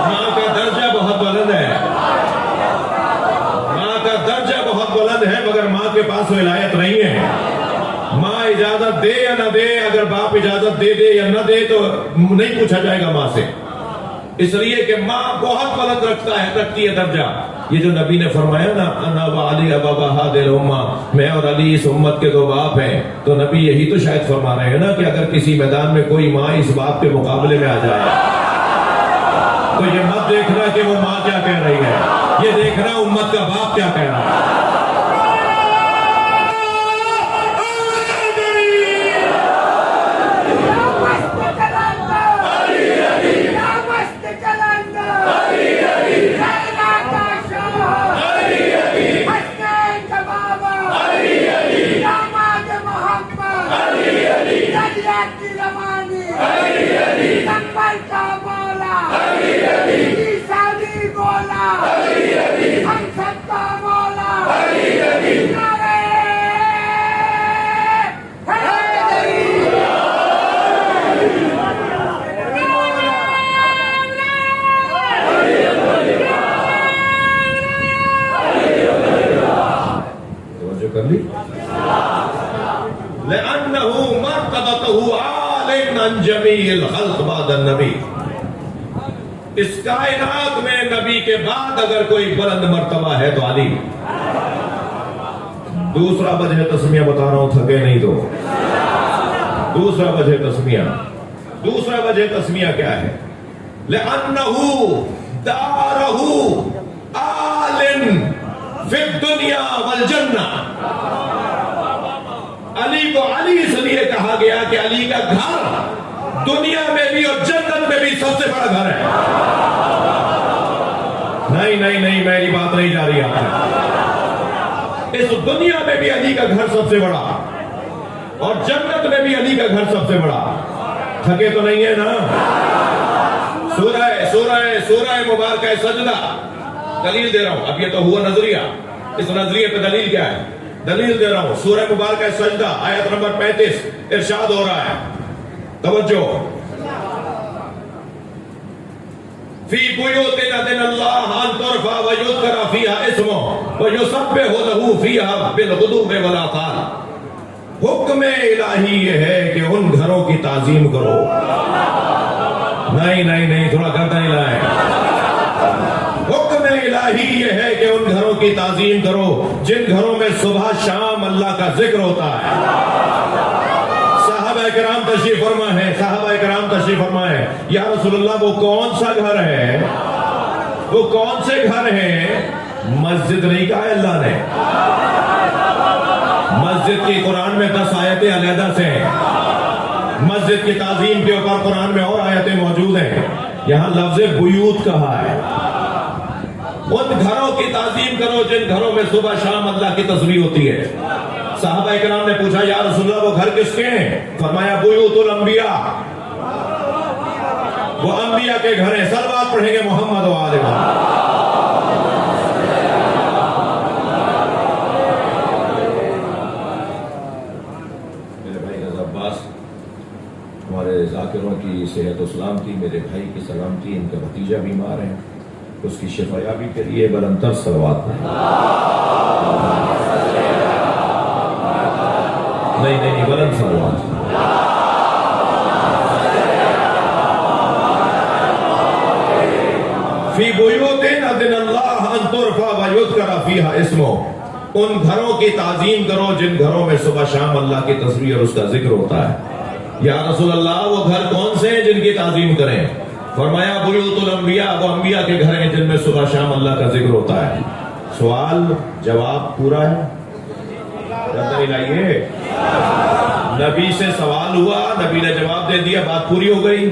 ماں کا درجہ بہت بلند ہے, ماں کا درجہ بہت بلند ہے مگر ماں کے پاس ولایت نہیں ہے. ماں اجازت دے یا نہ دے, اگر باپ اجازت دے دے یا نہ دے تو نہیں پوچھا جائے گا ماں سے, اس لیے کہ ماں بہت بلند رکھتی ہے درجہ. یہ جو نبی نے فرمایا نا انا و علی ابا بہادر امہ, میں اور علی اس امت کے دو باپ ہیں, تو نبی یہی تو شاید فرما رہے ہیں نا کہ اگر کسی میدان میں کوئی ماں اس باپ کے مقابلے میں آ جائے تو یہ مت دیکھنا کہ وہ ماں کیا کہہ رہی ہے, یہ دیکھنا امت کا باپ کیا کہہ رہا ہے. لأنه مرتبته عالٍ عن جميع الخلق بعد النبی, اس کائنات میں نبی کے بعد اگر کوئی بلند مرتبہ ہے تو علی. دوسرا وجہ تسمیہ بتا رہا ہوں, تھکے نہیں تو. دوسرا وجہ تسمیہ کیا ہے؟ لأنه دارہ عالٍ فی الدنیا والجنہ. علی کو علی اس لیے کہا گیا کہ علی کا گھر دنیا میں بھی اور جنت میں بھی سب سے بڑا گھر ہے. نہیں میری بات نہیں جا رہی آپ سے. اس دنیا میں بھی علی کا گھر سب سے بڑا اور جنت میں بھی علی کا گھر سب سے بڑا. تھکے تو نہیں ہے نا؟ سورہ مبارکہ سجدہ دلیل دے رہا ہوں. اب یہ تو ہوا نظریہ, اس نظریے پہ دلیل کیا ہے؟ دلیل دے رہا ہوں. سورہ مبارکہ سجدہ آیت نمبر 35 ارشاد ہو رہا ہے, توجہ. فی بیوت اذن اللہ ان ترفع ویذکر فیہا اسمہ ویسبح لہ فیہا بالغدو والآصال. حکم الہی یہ ہے کہ ان گھروں کی تعظیم کرو. نہیں تھوڑا گردن ہلائیں. حکم الہی یہ ہے کہ ان گھروں کی تعظیم کرو جن گھروں میں صبح شام اللہ کا ذکر ہوتا ہے. صحابہ کرام تشریف فرما ہے, یا رسول اللہ وہ کون سا گھر ہے, وہ کون سے گھر ہیں؟ مسجد نہیں کہا ہے اللہ نے. مسجد کی قرآن میں 10 آیتیں علیحدہ سے ہیں. مسجد کی تعظیم کے اوپر قرآن میں اور آیتیں موجود ہیں. یہاں لفظ بیوت کہا ہے. ان گھروں کی تعظیم کرو جن گھروں میں صبح شام اللہ کی تسبیح ہوتی ہے. صحابہ کرام نے پوچھا یا رسول اللہ وہ گھر کس کے ہیں؟ فرمایا بیوت الانبیاء, وہ انبیاء کے گھر ہیں. صلوات پڑھیں گے محمد و آل محمد. میرے بھائی رضا عباس, ہمارے ذاکروں کی صحت و سلامتی, میرے بھائی کی سلامتی, ان کا بھتیجا بیمار ہے, اس کی شفایابی کے لیے بلندتر صلوات پڑھیں. نہیں بلند صلوات. فی بیوت اذن اللہ ان ترفع ویذکر فیہا اسمہ, ان گھروں کی تعظیم کرو جن گھروں میں صبح شام اللہ کی تصویر اور اس کا ذکر ہوتا ہے۔ یا رسول اللہ وہ گھر کون سے ہیں جن کی تعظیم کریں؟ فرمایا بیوت الانبیاء، وہ انبیاء کے گھر ہیں جن میں صبح شام اللہ کا ذکر ہوتا ہے۔ سوال جواب پورا ہے؟ لائیے نبی سے سوال ہوا، نبی نے جواب دے دیا، بات پوری ہو گئی۔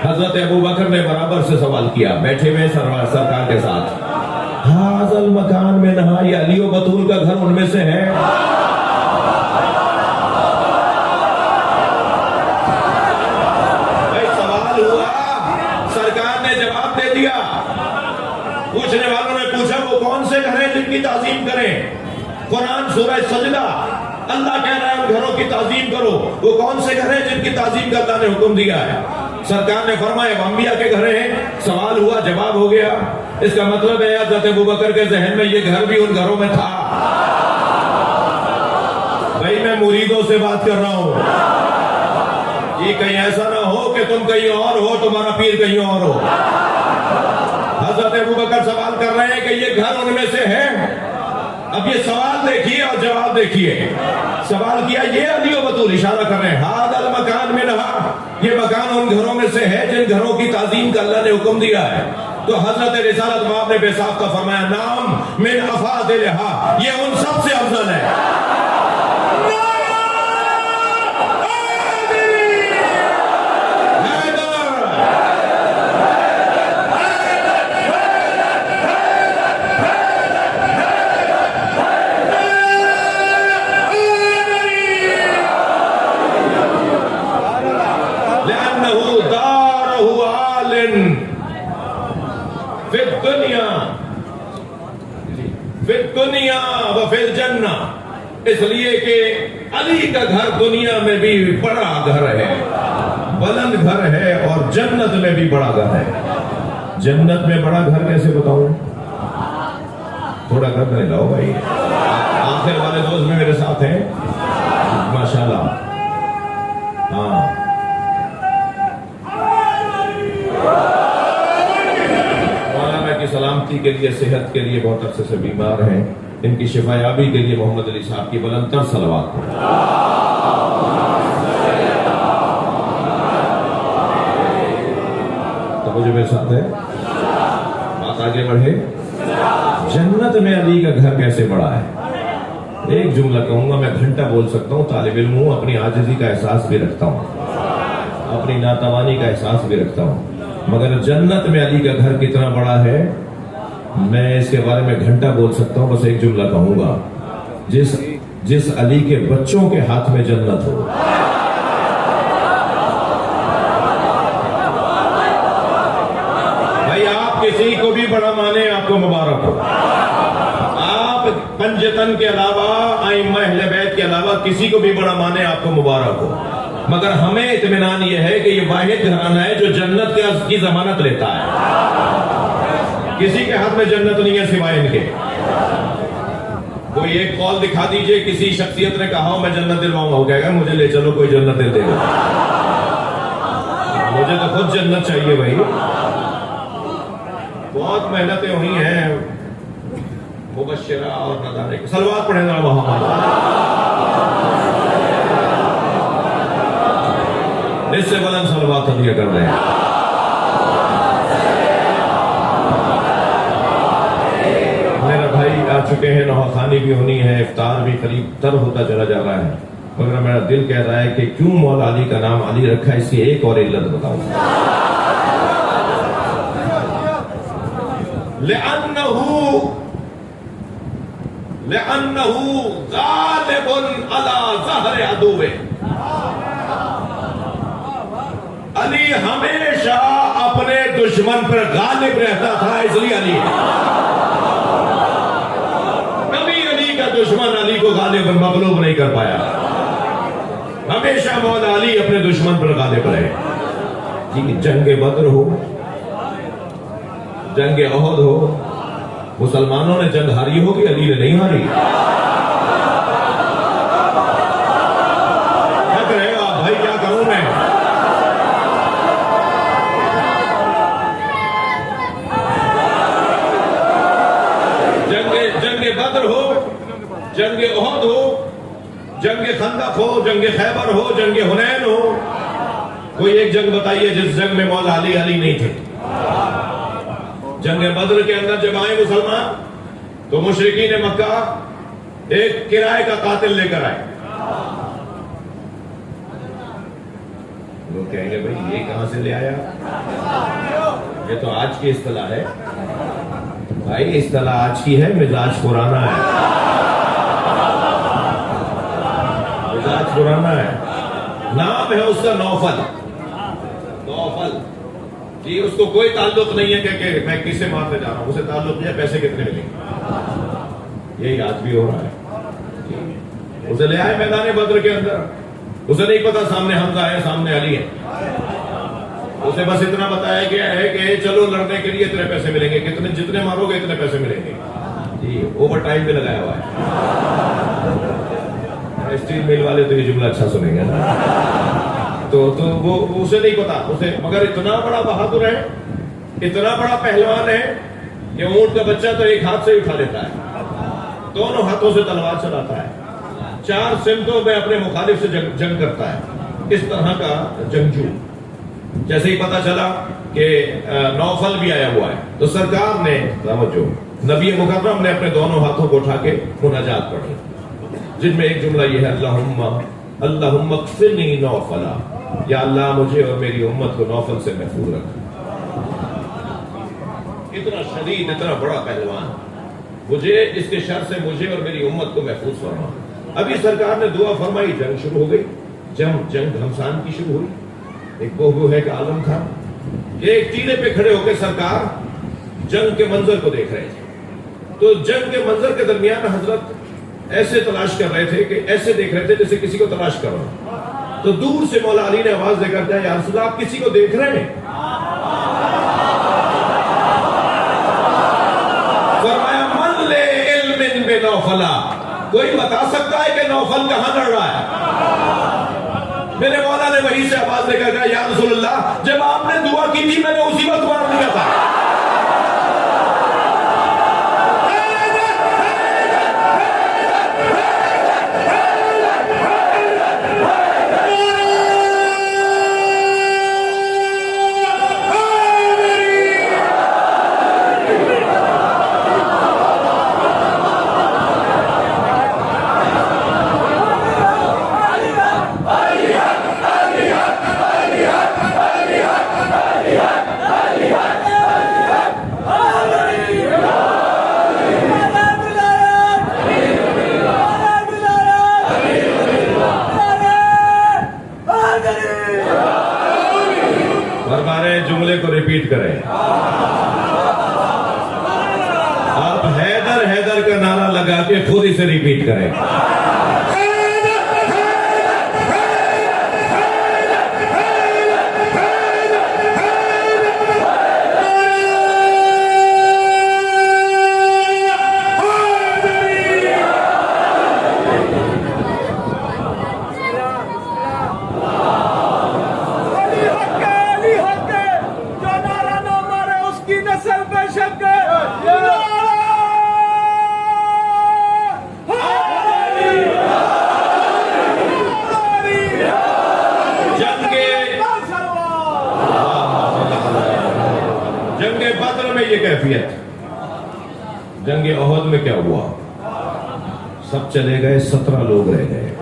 حضرت ابوبکر نے برابر سے سوال کیا بیٹھے ہوئے سرکار کے ساتھ، حاضل مکان میں نہا، یہ علی و بطول کا گھر ان میں سے ہے؟ بھائی سوال ہوا، سرکار نے جواب دے دیا۔ پوچھنے والوں نے پوچھا وہ کون سے گھر ہیں جن کی تعظیم کریں؟ قرآن سورہ سجدہ، اللہ کہہ رہا ہے ان گھروں کی تعظیم کرو۔ وہ کون سے گھر ہیں جن کی تعظیم کا اللہ نے حکم دیا ہے؟ سرکار نے فرمایا وہ انبیاء کے گھر ہیں۔ سوال ہوا، جواب ہو گیا۔ اس کا مطلب ہے حضرت ابوبکر کے ذہن میں یہ گھر بھی ان گھروں میں تھا۔ بھائی میں مریدوں سے بات کر رہا ہوں، یہ کہیں ایسا نہ ہو کہ تم کہیں اور ہو، تمہارا پیر کہیں اور ہو۔ حضرت ابوبکر سوال کر رہے ہیں کہ یہ گھر ان میں سے ہے۔ اب یہ سوال دیکھیے اور جواب دیکھیے۔ سوال کیا یہ علی و بطول، اشارہ کر رہے ہیں ہاذا المکان میں نہا، یہ مکان ان گھروں میں سے ہے جن گھروں کی تعظیم کا اللہ نے حکم دیا ہے۔ تو حضرت رسالت مآب نے بے ساختہ فرمایا نام من افاضلھا، یہ ان سب سے افضل ہے۔ دنیا و فی الجنہ، اس لیے کہ علی کا گھر دنیا میں بھی بڑا گھر ہے، بلند گھر ہے، اور جنت میں بھی بڑا گھر ہے۔ جنت میں بڑا گھر کیسے بتاؤں؟ تھوڑا گھر نہیں لاؤ بھائی، آخر والے دوست میں میرے ساتھ ہیں ماشاءاللہ۔ ہاں کی سلامتی کے لیے، صحت کے لیے بہت عرصے سے بیمار ہیں، ان کی شفا یابی کے لیے محمد علی صاحب کی بلند تر صلوات ہو۔ تو مجھے میرے ساتھ ہے، بات آگے بڑھے۔ جنت میں علی کا گھر کیسے بڑا ہے؟ ایک جملہ کہوں گا، میں گھنٹہ بول سکتا ہوں، طالب علم ہوں، اپنی عاجزی کا احساس بھی رکھتا ہوں، اپنی ناتوانی کا احساس بھی رکھتا ہوں، مگر جنت میں علی کا گھر کتنا بڑا ہے میں اس کے بارے میں گھنٹہ بول سکتا ہوں۔ بس ایک جملہ کہوں گا، جس علی کے بچوں کے ہاتھ میں جنت ہو۔ بھائی آپ کسی کو بھی بڑا مانے، آپ کو مبارک ہو۔ آپ پنجتن کے علاوہ، ائمہ اہل بیت کے علاوہ کسی کو بھی بڑا مانے، آپ کو مبارک ہو، مگر ہمیں اطمینان یہ ہے کہ یہ واحد گھرانہ ہے جو جنت کی ضمانت لیتا ہے۔ کسی کے ہاتھ میں جنت نہیں ہے سوائے ان کے۔ کوئی ایک قول دکھا دیجئے، کسی شخصیت نے کہا ہو میں جنت دلواؤں گا، ہو کہے گا مجھے لے چلو کوئی جنت دے گا، مجھے تو خود جنت چاہیے بھائی۔ بہت محنتیں ہوئی ہیں مبشرہ اور نذارے کی۔ صلوات پڑھیں ذرا محمد، اس سے بلند صلوات علیہ کر رہے ہیں۔ میرا بھائی آ چکے ہیں، نوحہ خوانی بھی ہونی ہے، افطار بھی قریب تر ہوتا چلا جا رہا ہے، مگر میرا دل کہہ رہا ہے کہ کیوں مولا علی کا نام علی رکھا، اس کی ایک اور علت بتاؤں۔ لأنه غالب على ظہر عدوہ، علی ہمیشہ اپنے دشمن پر غالب رہتا تھا، اس لیے علی کبھی علی کا دشمن علی کو غالب مغلوب نہیں کر پایا، ہمیشہ مولا علی اپنے دشمن پر غالب رہے۔ جنگ بدر ہو، جنگ احد ہو، مسلمانوں نے جنگ ہاری ہوگی، علی نے نہیں ہاری۔ کیا کرے گا بھائی، کیا کروں میں؟ جنگ بدر ہو، جنگ خندق ہو، جنگ خیبر ہو، جنگ حنین ہو، کوئی ایک جنگ بتائیے جس جنگ میں مولا علی نہیں تھے؟ جنگ بدر کے اندر جب آئے مسلمان تو مشرکین مکہ ایک کرائے کا قاتل لے کر آئے. لوگ کہیں گے بھائی یہ کہاں سے لے آیا؟ یہ تو آج کی اصطلاح ہے بھائی، اصطلاح آج کی ہے، مزاج پرانا ہے، مزاج پرانا ہے. نام ہے اس کا نوفل. نوفل جی، اس کو کوئی تعلق نہیں ہے کہ میں کسے مارنے جا رہا ہوں، اسے تعلق ہے پیسے کتنے ملیں گے. یہی آج بھی ہو رہا ہے. اسے لے آئے میدان بدر کے اندر، اسے نہیں پتا سامنے حمزہ ہے، سامنے علی ہے. اسے بس اتنا بتایا گیا ہے کہ چلو لڑنے کے لیے اتنے پیسے ملیں گے، جتنے مارو گے اتنے پیسے ملیں گے. جی اوور ٹائم بھی لگایا ہوا ہے. اسٹیل مل والے تو یہ جملہ اچھا سنیں گے نا. تو وہ اسے نہیں پتا، اسے مگر اتنا بڑا بہادر ہے، اتنا بڑا پہلوان ہے کہ اونٹ کا بچہ تو ایک ہاتھ سے اٹھا لیتا ہے، دونوں ہاتھوں سے تلوار چلاتا ہے، 4 سمتوں میں اپنے مخالف سے جنگ کرتا ہے. اس طرح کا جنگجو. جیسے ہی پتا چلا کہ نوفل بھی آیا ہوا ہے تو سرکار نے توجہ، نبی مکرم نے اپنے دونوں ہاتھوں کو اٹھا کے مناجات پڑھی، جن میں ایک جملہ یہ ہے اللہم اکفنی نوفلا، یا اللہ مجھے اور میری امت کو نوفل سے محفوظ رکھ. اتنا شدید، اتنا بڑا پہلوان، مجھے اس کے شر سے مجھے اور میری امت کو محفوظ فرما. ابھی سرکار نے دعا فرمائی، جنگ شروع ہو گئی. جنگ گھمسان کی شروع ہوئی. ایک بہو ہے کہ عالم خان ایک ٹیلے پہ کھڑے ہو کے سرکار جنگ کے منظر کو دیکھ رہے تھے. تو جنگ کے منظر کے درمیان حضرت ایسے تلاش کر رہے تھے کہ ایسے دیکھ رہے تھے جیسے کسی کو تلاش کر رہے ہیں. تو دور سے مولا علی نے آواز دے کر دیا، یا رسول اللہ آپ کسی کو دیکھ رہے ہیں؟ فرمایا من لے علم بے نوفلا، کوئی بتا سکتا ہے کہ نوفل کہاں لڑ رہا ہے؟ میرے مولا نے وہی سے آواز دے کر کہا، یا رسول اللہ جب آپ نے دعا کی تھی میں نے اسی وقت مار دیا تھا. جملے کو ریپیٹ کریں. آپ حیدر حیدر کا نعرہ لگا کے خود اسے ریپیٹ کریں. جنگ احد میں کیا ہوا؟ سب چلے گئے، 17 لوگ رہ گئے،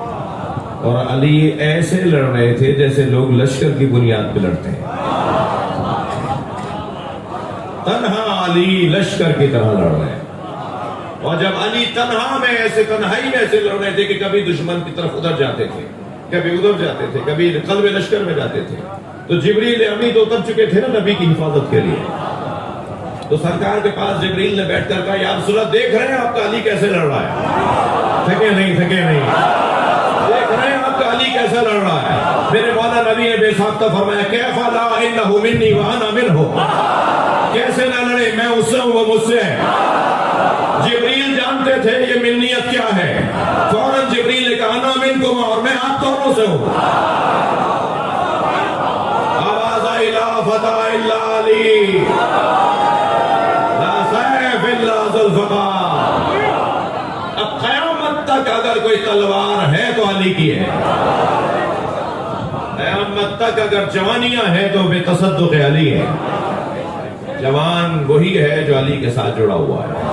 اور علی ایسے لڑ رہے تھے جیسے لوگ لشکر کی بنیاد پہ لڑتے ہیں. تنہا علی لشکر کی طرح لڑ رہے ہیں. اور جب علی تنہا میں ایسے تنہائی میں ایسے لڑ رہے تھے کہ کبھی دشمن کی طرف ادھر جاتے تھے، کبھی ادھر جاتے تھے، کبھی قلب لشکر میں جاتے تھے، تو جبریل امی تو اتر چکے تھے نا نبی کی حفاظت کے لیے. تو سرکار کے پاس جبریل نے بیٹھ کر کہا، یا رسول اللہ دیکھ رہے ہیں آپ کا علی کیسے لڑ رہا ہے؟ تھکے نہیں، تھکے نہیں، دیکھ رہے ہیں آپ کا علی کیسے لڑ رہا ہے. میرے مولا نبی نے بے ساختہ فرمایا، کیف لا انہ منی وانا منہ، کیسے نہ لڑے، میں اس سے ہوں وہ مجھ سے ہے. جبریل جانتے تھے یہ منیت کیا ہے. فوراً جبریل نے کہا، انا منکم، اور میں آپ دونوں سے ہوں. آواز آئی، لا فتح الا علی، اب قیامت تک تک اگر کوئی تلوار ہے تو علی کی ہے، قیامت تک اگر جوانیاں ہیں تو بے تصدق علی ہے۔ جوان وہی ہے جو علی کے ساتھ جڑا ہوا ہے۔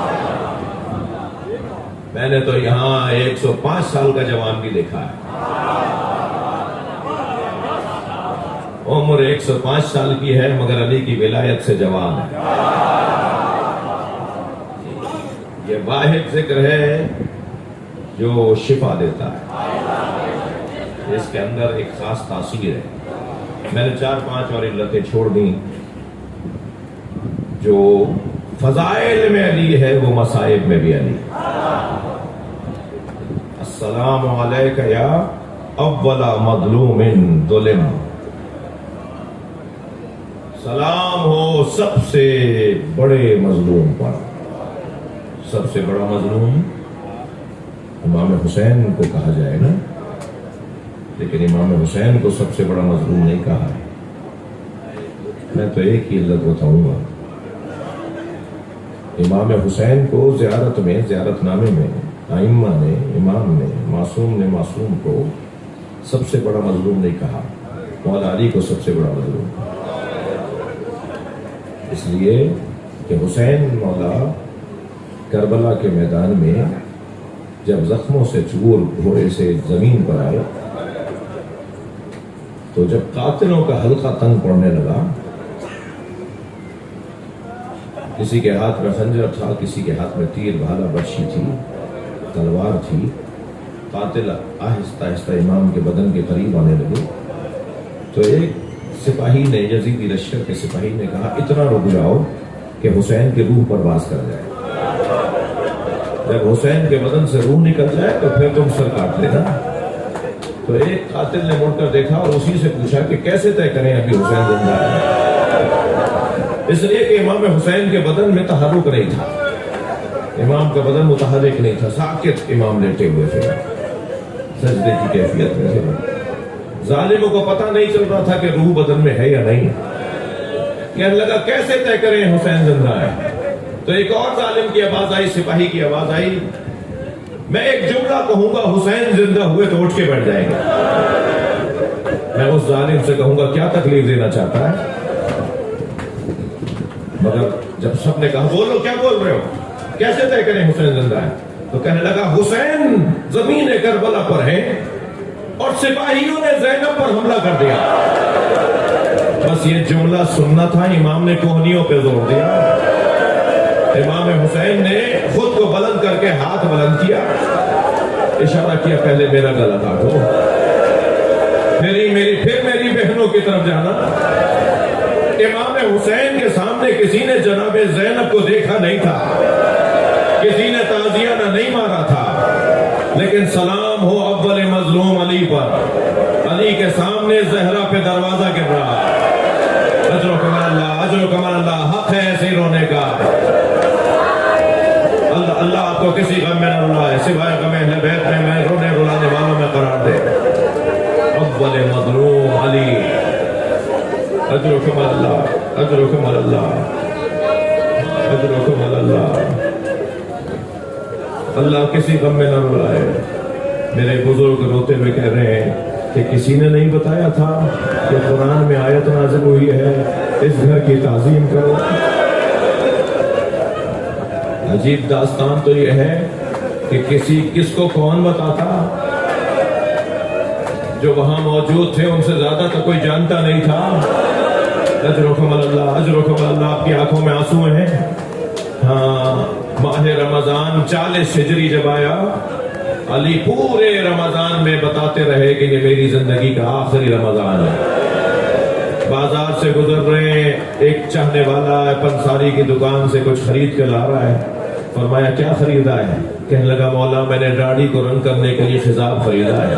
میں نے تو یہاں 105 سال کا جوان بھی دیکھا ہے، عمر 105 سال کی ہے مگر علی کی ولایت سے جوان ہے۔ یہ واحد ذکر ہے جو شفا دیتا ہے، اس کے اندر ایک خاص تاثیر ہے۔ میں نے 4-5 اور علتیں چھوڑ دیں۔ جو فضائل میں علی ہے وہ مصائب میں بھی علی۔ السلام علیکہ یا اول مظلوم ظلم، سلام ہو سب سے بڑے مظلوم پر۔ سب سے بڑا مظلوم امام حسین کو کہا جائے نا، لیکن امام حسین کو سب سے بڑا مظلوم نہیں کہا ہے۔ میں تو ایک ہی علت بتاؤں گا، امام حسین کو زیارت میں، زیارت نامے میں ائمہ نے، امام نے، معصوم کو سب سے بڑا مظلوم نہیں کہا، مولا علی کو سب سے بڑا مظلوم کہا۔ اس لیے کہ حسین مولا کربلا کے میدان میں جب زخموں سے چور گھوڑے سے زمین پر آئے تو جب قاتلوں کا حلقہ تنگ پڑنے لگا، کسی کے ہاتھ میں خنجر تھا، کسی کے ہاتھ میں تیر، بھالا، برچھی تھی، تلوار تھی، قاتل آہستہ آہستہ امام کے بدن کے قریب آنے لگے تو ایک سپاہی نے، یزیدی لشکر کے سپاہی نے کہا اتنا رک جاؤ کہ حسین کی روح پرواز کر جائے، جب حسین کے بدن سے روح نکل جائے تو پھر تم سر کاٹ لینا۔ تو ایک قاتل نے مڑ کر دیکھا اور اسی سے پوچھا کہ کیسے طے کریں ابھی حسین زندہ ہے؟ اس لیے کہ امام حسین کے بدن میں تحرک نہیں تھا، امام کا بدن متحرک نہیں تھا، ساکت امام لیٹے ہوئے تھے، سجدے کی کیفیت میں تھے۔ ظالموں کو پتہ نہیں چل رہا تھا کہ روح بدن میں ہے یا نہیں۔ کہنے لگا کیسے طے کریں حسین زندہ ہے؟ تو ایک اور ظالم کی آواز آئی، سپاہی کی آواز آئی، میں ایک جملہ کہوں گا حسین زندہ ہوئے تو اٹھ کے بیٹھ جائے گا۔ میں اس ظالم سے کہوں گا کیا تکلیف دینا چاہتا ہے؟ مگر جب سب نے کہا بولو کیا بول رہے ہو، کیسے طے کریں حسین زندہ ہے؟ تو کہنے لگا حسین زمین کربلا پر ہے اور سپاہیوں نے زینب پر حملہ کر دیا۔ بس یہ جملہ سننا تھا، امام نے کوہنیوں پہ زور دیا۔ امام حسین نے خود کو بلند کر کے ہاتھ بلند کیا، اشارہ کیا پہلے میرا گلا کاٹو، پھر میری بہنوں کی طرف جانا۔ امام حسین کے سامنے کسی نے جناب زینب کو دیکھا نہیں تھا، کسی نے تعزیہ نہیں مارا تھا، لیکن سلام ہو اول مظلوم علی پر، علی کے سامنے زہرا پہ دروازہ گر رہا۔ اجر و کمال اللہ، اجر و کمال اللہ، حق ہے ایسے رونے کا۔ اللہ آپ کو کسی غم میں نہ رلائے، سوائے غم اہل بیت میں رونے رلانے والوں میں قرار دے۔ اول مظلوم علی، اجر و کمال اللہ، اجر و کمال اللہ، اجر و کمال اللہ۔ اللہ کسی غم میں نہ رلائے۔ میرے بزرگ روتے ہوئے کہہ رہے ہیں کہ کسی نے نہیں بتایا تھا کہ قرآن میں آیت نازل ہوئی ہے اس گھر کی تعظیم کرو۔ عجیب داستان تو یہ ہے کہ کس کو کون بتاتا، جو وہاں موجود تھے ان سے زیادہ تو کوئی جانتا نہیں تھا۔ اجر و کمال اللہ، اجر و کمال اللہ۔ آپ کی آنکھوں میں آنسو ہیں۔ ہاں، ماہ رمضان 40 ہجری جب آیا، علی پورے رمضان میں بتاتے رہے کہ یہ میری زندگی کا آخری رمضان ہے۔ بازار سے گزر رہے ہیں، ایک چاہنے والا ہے پنساری کی دکان سے کچھ خرید کے لا رہا ہے۔ فرمایا کیا خریدا ہے؟ کہنے لگا مولا میں نے داڑھی کو رنگ کرنے کے لیے خضاب خریدا ہے،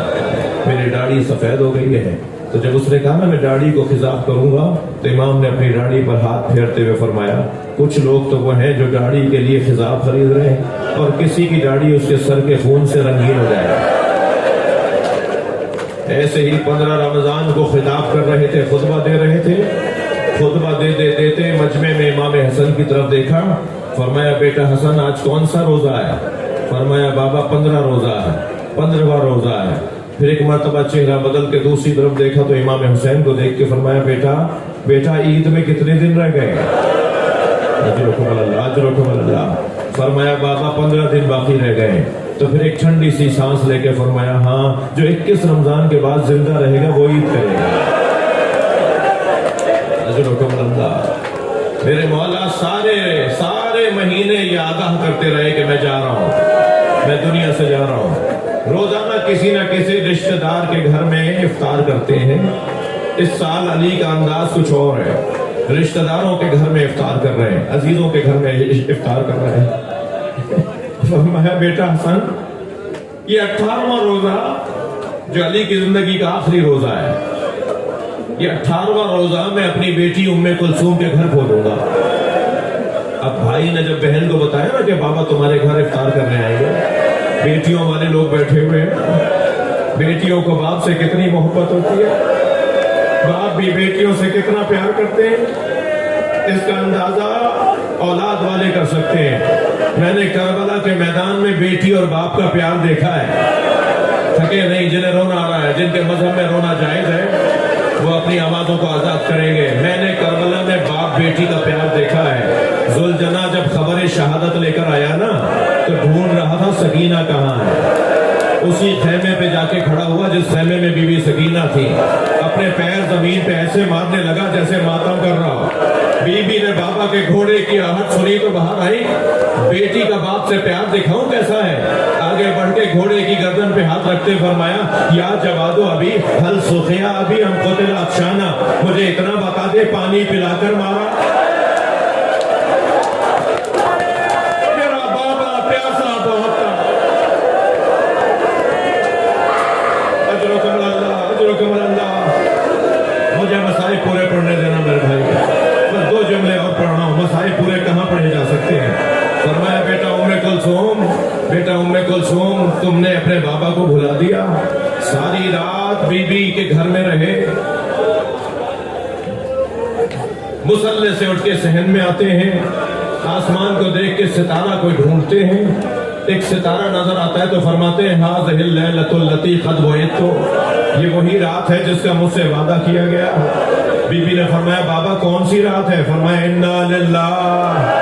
میری داڑھی سفید ہو گئی ہے۔ تو جب اس نے کہا نا میں داڑھی کو خضاب کروں گا، تو امام نے اپنی داڑھی پر ہاتھ پھیرتے ہوئے فرمایا کچھ لوگ تو وہ ہیں جو داڑھی کے لیے خضاب خرید رہے ہیں اور کسی کی داڑھی اس کے سر کے خون سے رنگین ہو جائے۔ ایسے ہی 15 رمضان کو خطاب کر رہے تھے، خطبہ دے رہے تھے، خطبہ دیتے مجمع میں امام حسن کی طرف دیکھا، فرمایا بیٹا حسن آج کون سا روزہ ہے؟ فرمایا بابا 15 روزہ ہے، 15واں روزہ ہے۔ پھر ایک مرتبہ چہرہ بدل کے دوسری طرف دیکھا تو امام حسین کو دیکھ کے فرمایا بیٹا عید میں کتنے دن رہ گئے؟ اجرکم اللہ، اجرکم اللہ۔ فرمایا بابا 15 دن باقی رہ گئے۔ تو پھر ایک ٹھنڈی سی سانس لے کے فرمایا ہاں، جو 21 رمضان کے بعد زندہ رہے گا وہ عید کرے گا۔ اجرکم اللہ۔ میرے مولا سارے مہینے یہ آگاہ کرتے رہے کہ میں جا رہا ہوں، میں دنیا سے جا رہا ہوں۔ روزانہ کسی نہ کسی رشتہ دار کے گھر میں افطار کرتے ہیں۔ اس سال علی کا انداز کچھ اور ہے، رشتہ داروں کے گھر میں افطار کر رہے ہیں، عزیزوں کے گھر میں افطار کر رہے ہیں۔ فرمایا بیٹا حسن، یہ 18واں روزہ جو علی کی زندگی کا آخری روزہ ہے، یہ 18واں روزہ میں اپنی بیٹی ام کلثوم کے گھر کھولوں گا۔ اب بھائی نے جب بہن کو بتایا نا کہ بابا تمہارے گھر افطار کرنے آئیں گے، بیٹیوں والے لوگ بیٹھے ہوئے ہیں، بیٹیوں کو باپ سے کتنی محبت ہوتی ہے، باپ بھی بیٹیوں سے کتنا پیار کرتے ہیں، اس کا اندازہ اولاد والے کر سکتے ہیں۔ میں نے کربلا کے میدان میں بیٹی اور باپ کا پیار دیکھا ہے، تھکے نہیں، جنہیں رونا آ رہا ہے، جن کے مذہب میں رونا جائز ہے، وہ اپنی آوازوں کو آزاد کریں گے۔ میں نے کربلا میں باپ بیٹی کا پیار دیکھا ہے۔ ذوالجناح جب خبر شہادت لے کر آیا نا تو ڈھونڈ رہا تھا سکینہ کہاں ہے، اسی خیمے پہ جا کے کھڑا ہوا جس خیمے میں بی بی سکینہ تھی، اپنے پیر زمین پہ ایسے مارنے لگا جیسے ماتم کر رہا ہو۔ بی بی نے بابا کے گھوڑے کی آہٹ سنی تو باہر آئی، بیٹی کا باپ سے پیار دکھاؤں کیسا ہے؟ آگے بڑھ کے گھوڑے کی گردن پہ ہاتھ رکھتے فرمایا یا جوادو ابھی حل سخیا ابھی ہم قتل افشانہ، مجھے اتنا بتا دے پانی پلا کر مارا؟ میرا بابا پیاسا بہت تھا۔ اجرکم اللہ، اجرکم اللہ۔ مجھے مسائل پورے پڑھنے دینا میرے بھائی، بس 2 جملے اور پڑھ رہا ہوں، مسائل پورے کہاں پڑھے جا سکتے ہیں۔ فرمایا بیٹا ام کلثوم تم نے اپنے بابا کو بھلا دیا، ساری رات بی بی کے گھر میں رہے، مصلے سے اٹھ کے صحن میں آتے ہیں، آسمان کو دیکھ کے ستارہ کو ڈھونڈتے ہیں، ایک ستارہ نظر آتا ہے تو فرماتے ہیں ہاذہ اللیلۃ التی قد وعدت، یہ وہی رات ہے جس کا مجھ سے وعدہ کیا گیا۔ بی بی نے فرمایا بابا کون سی رات ہے؟ فرمایا انا للہ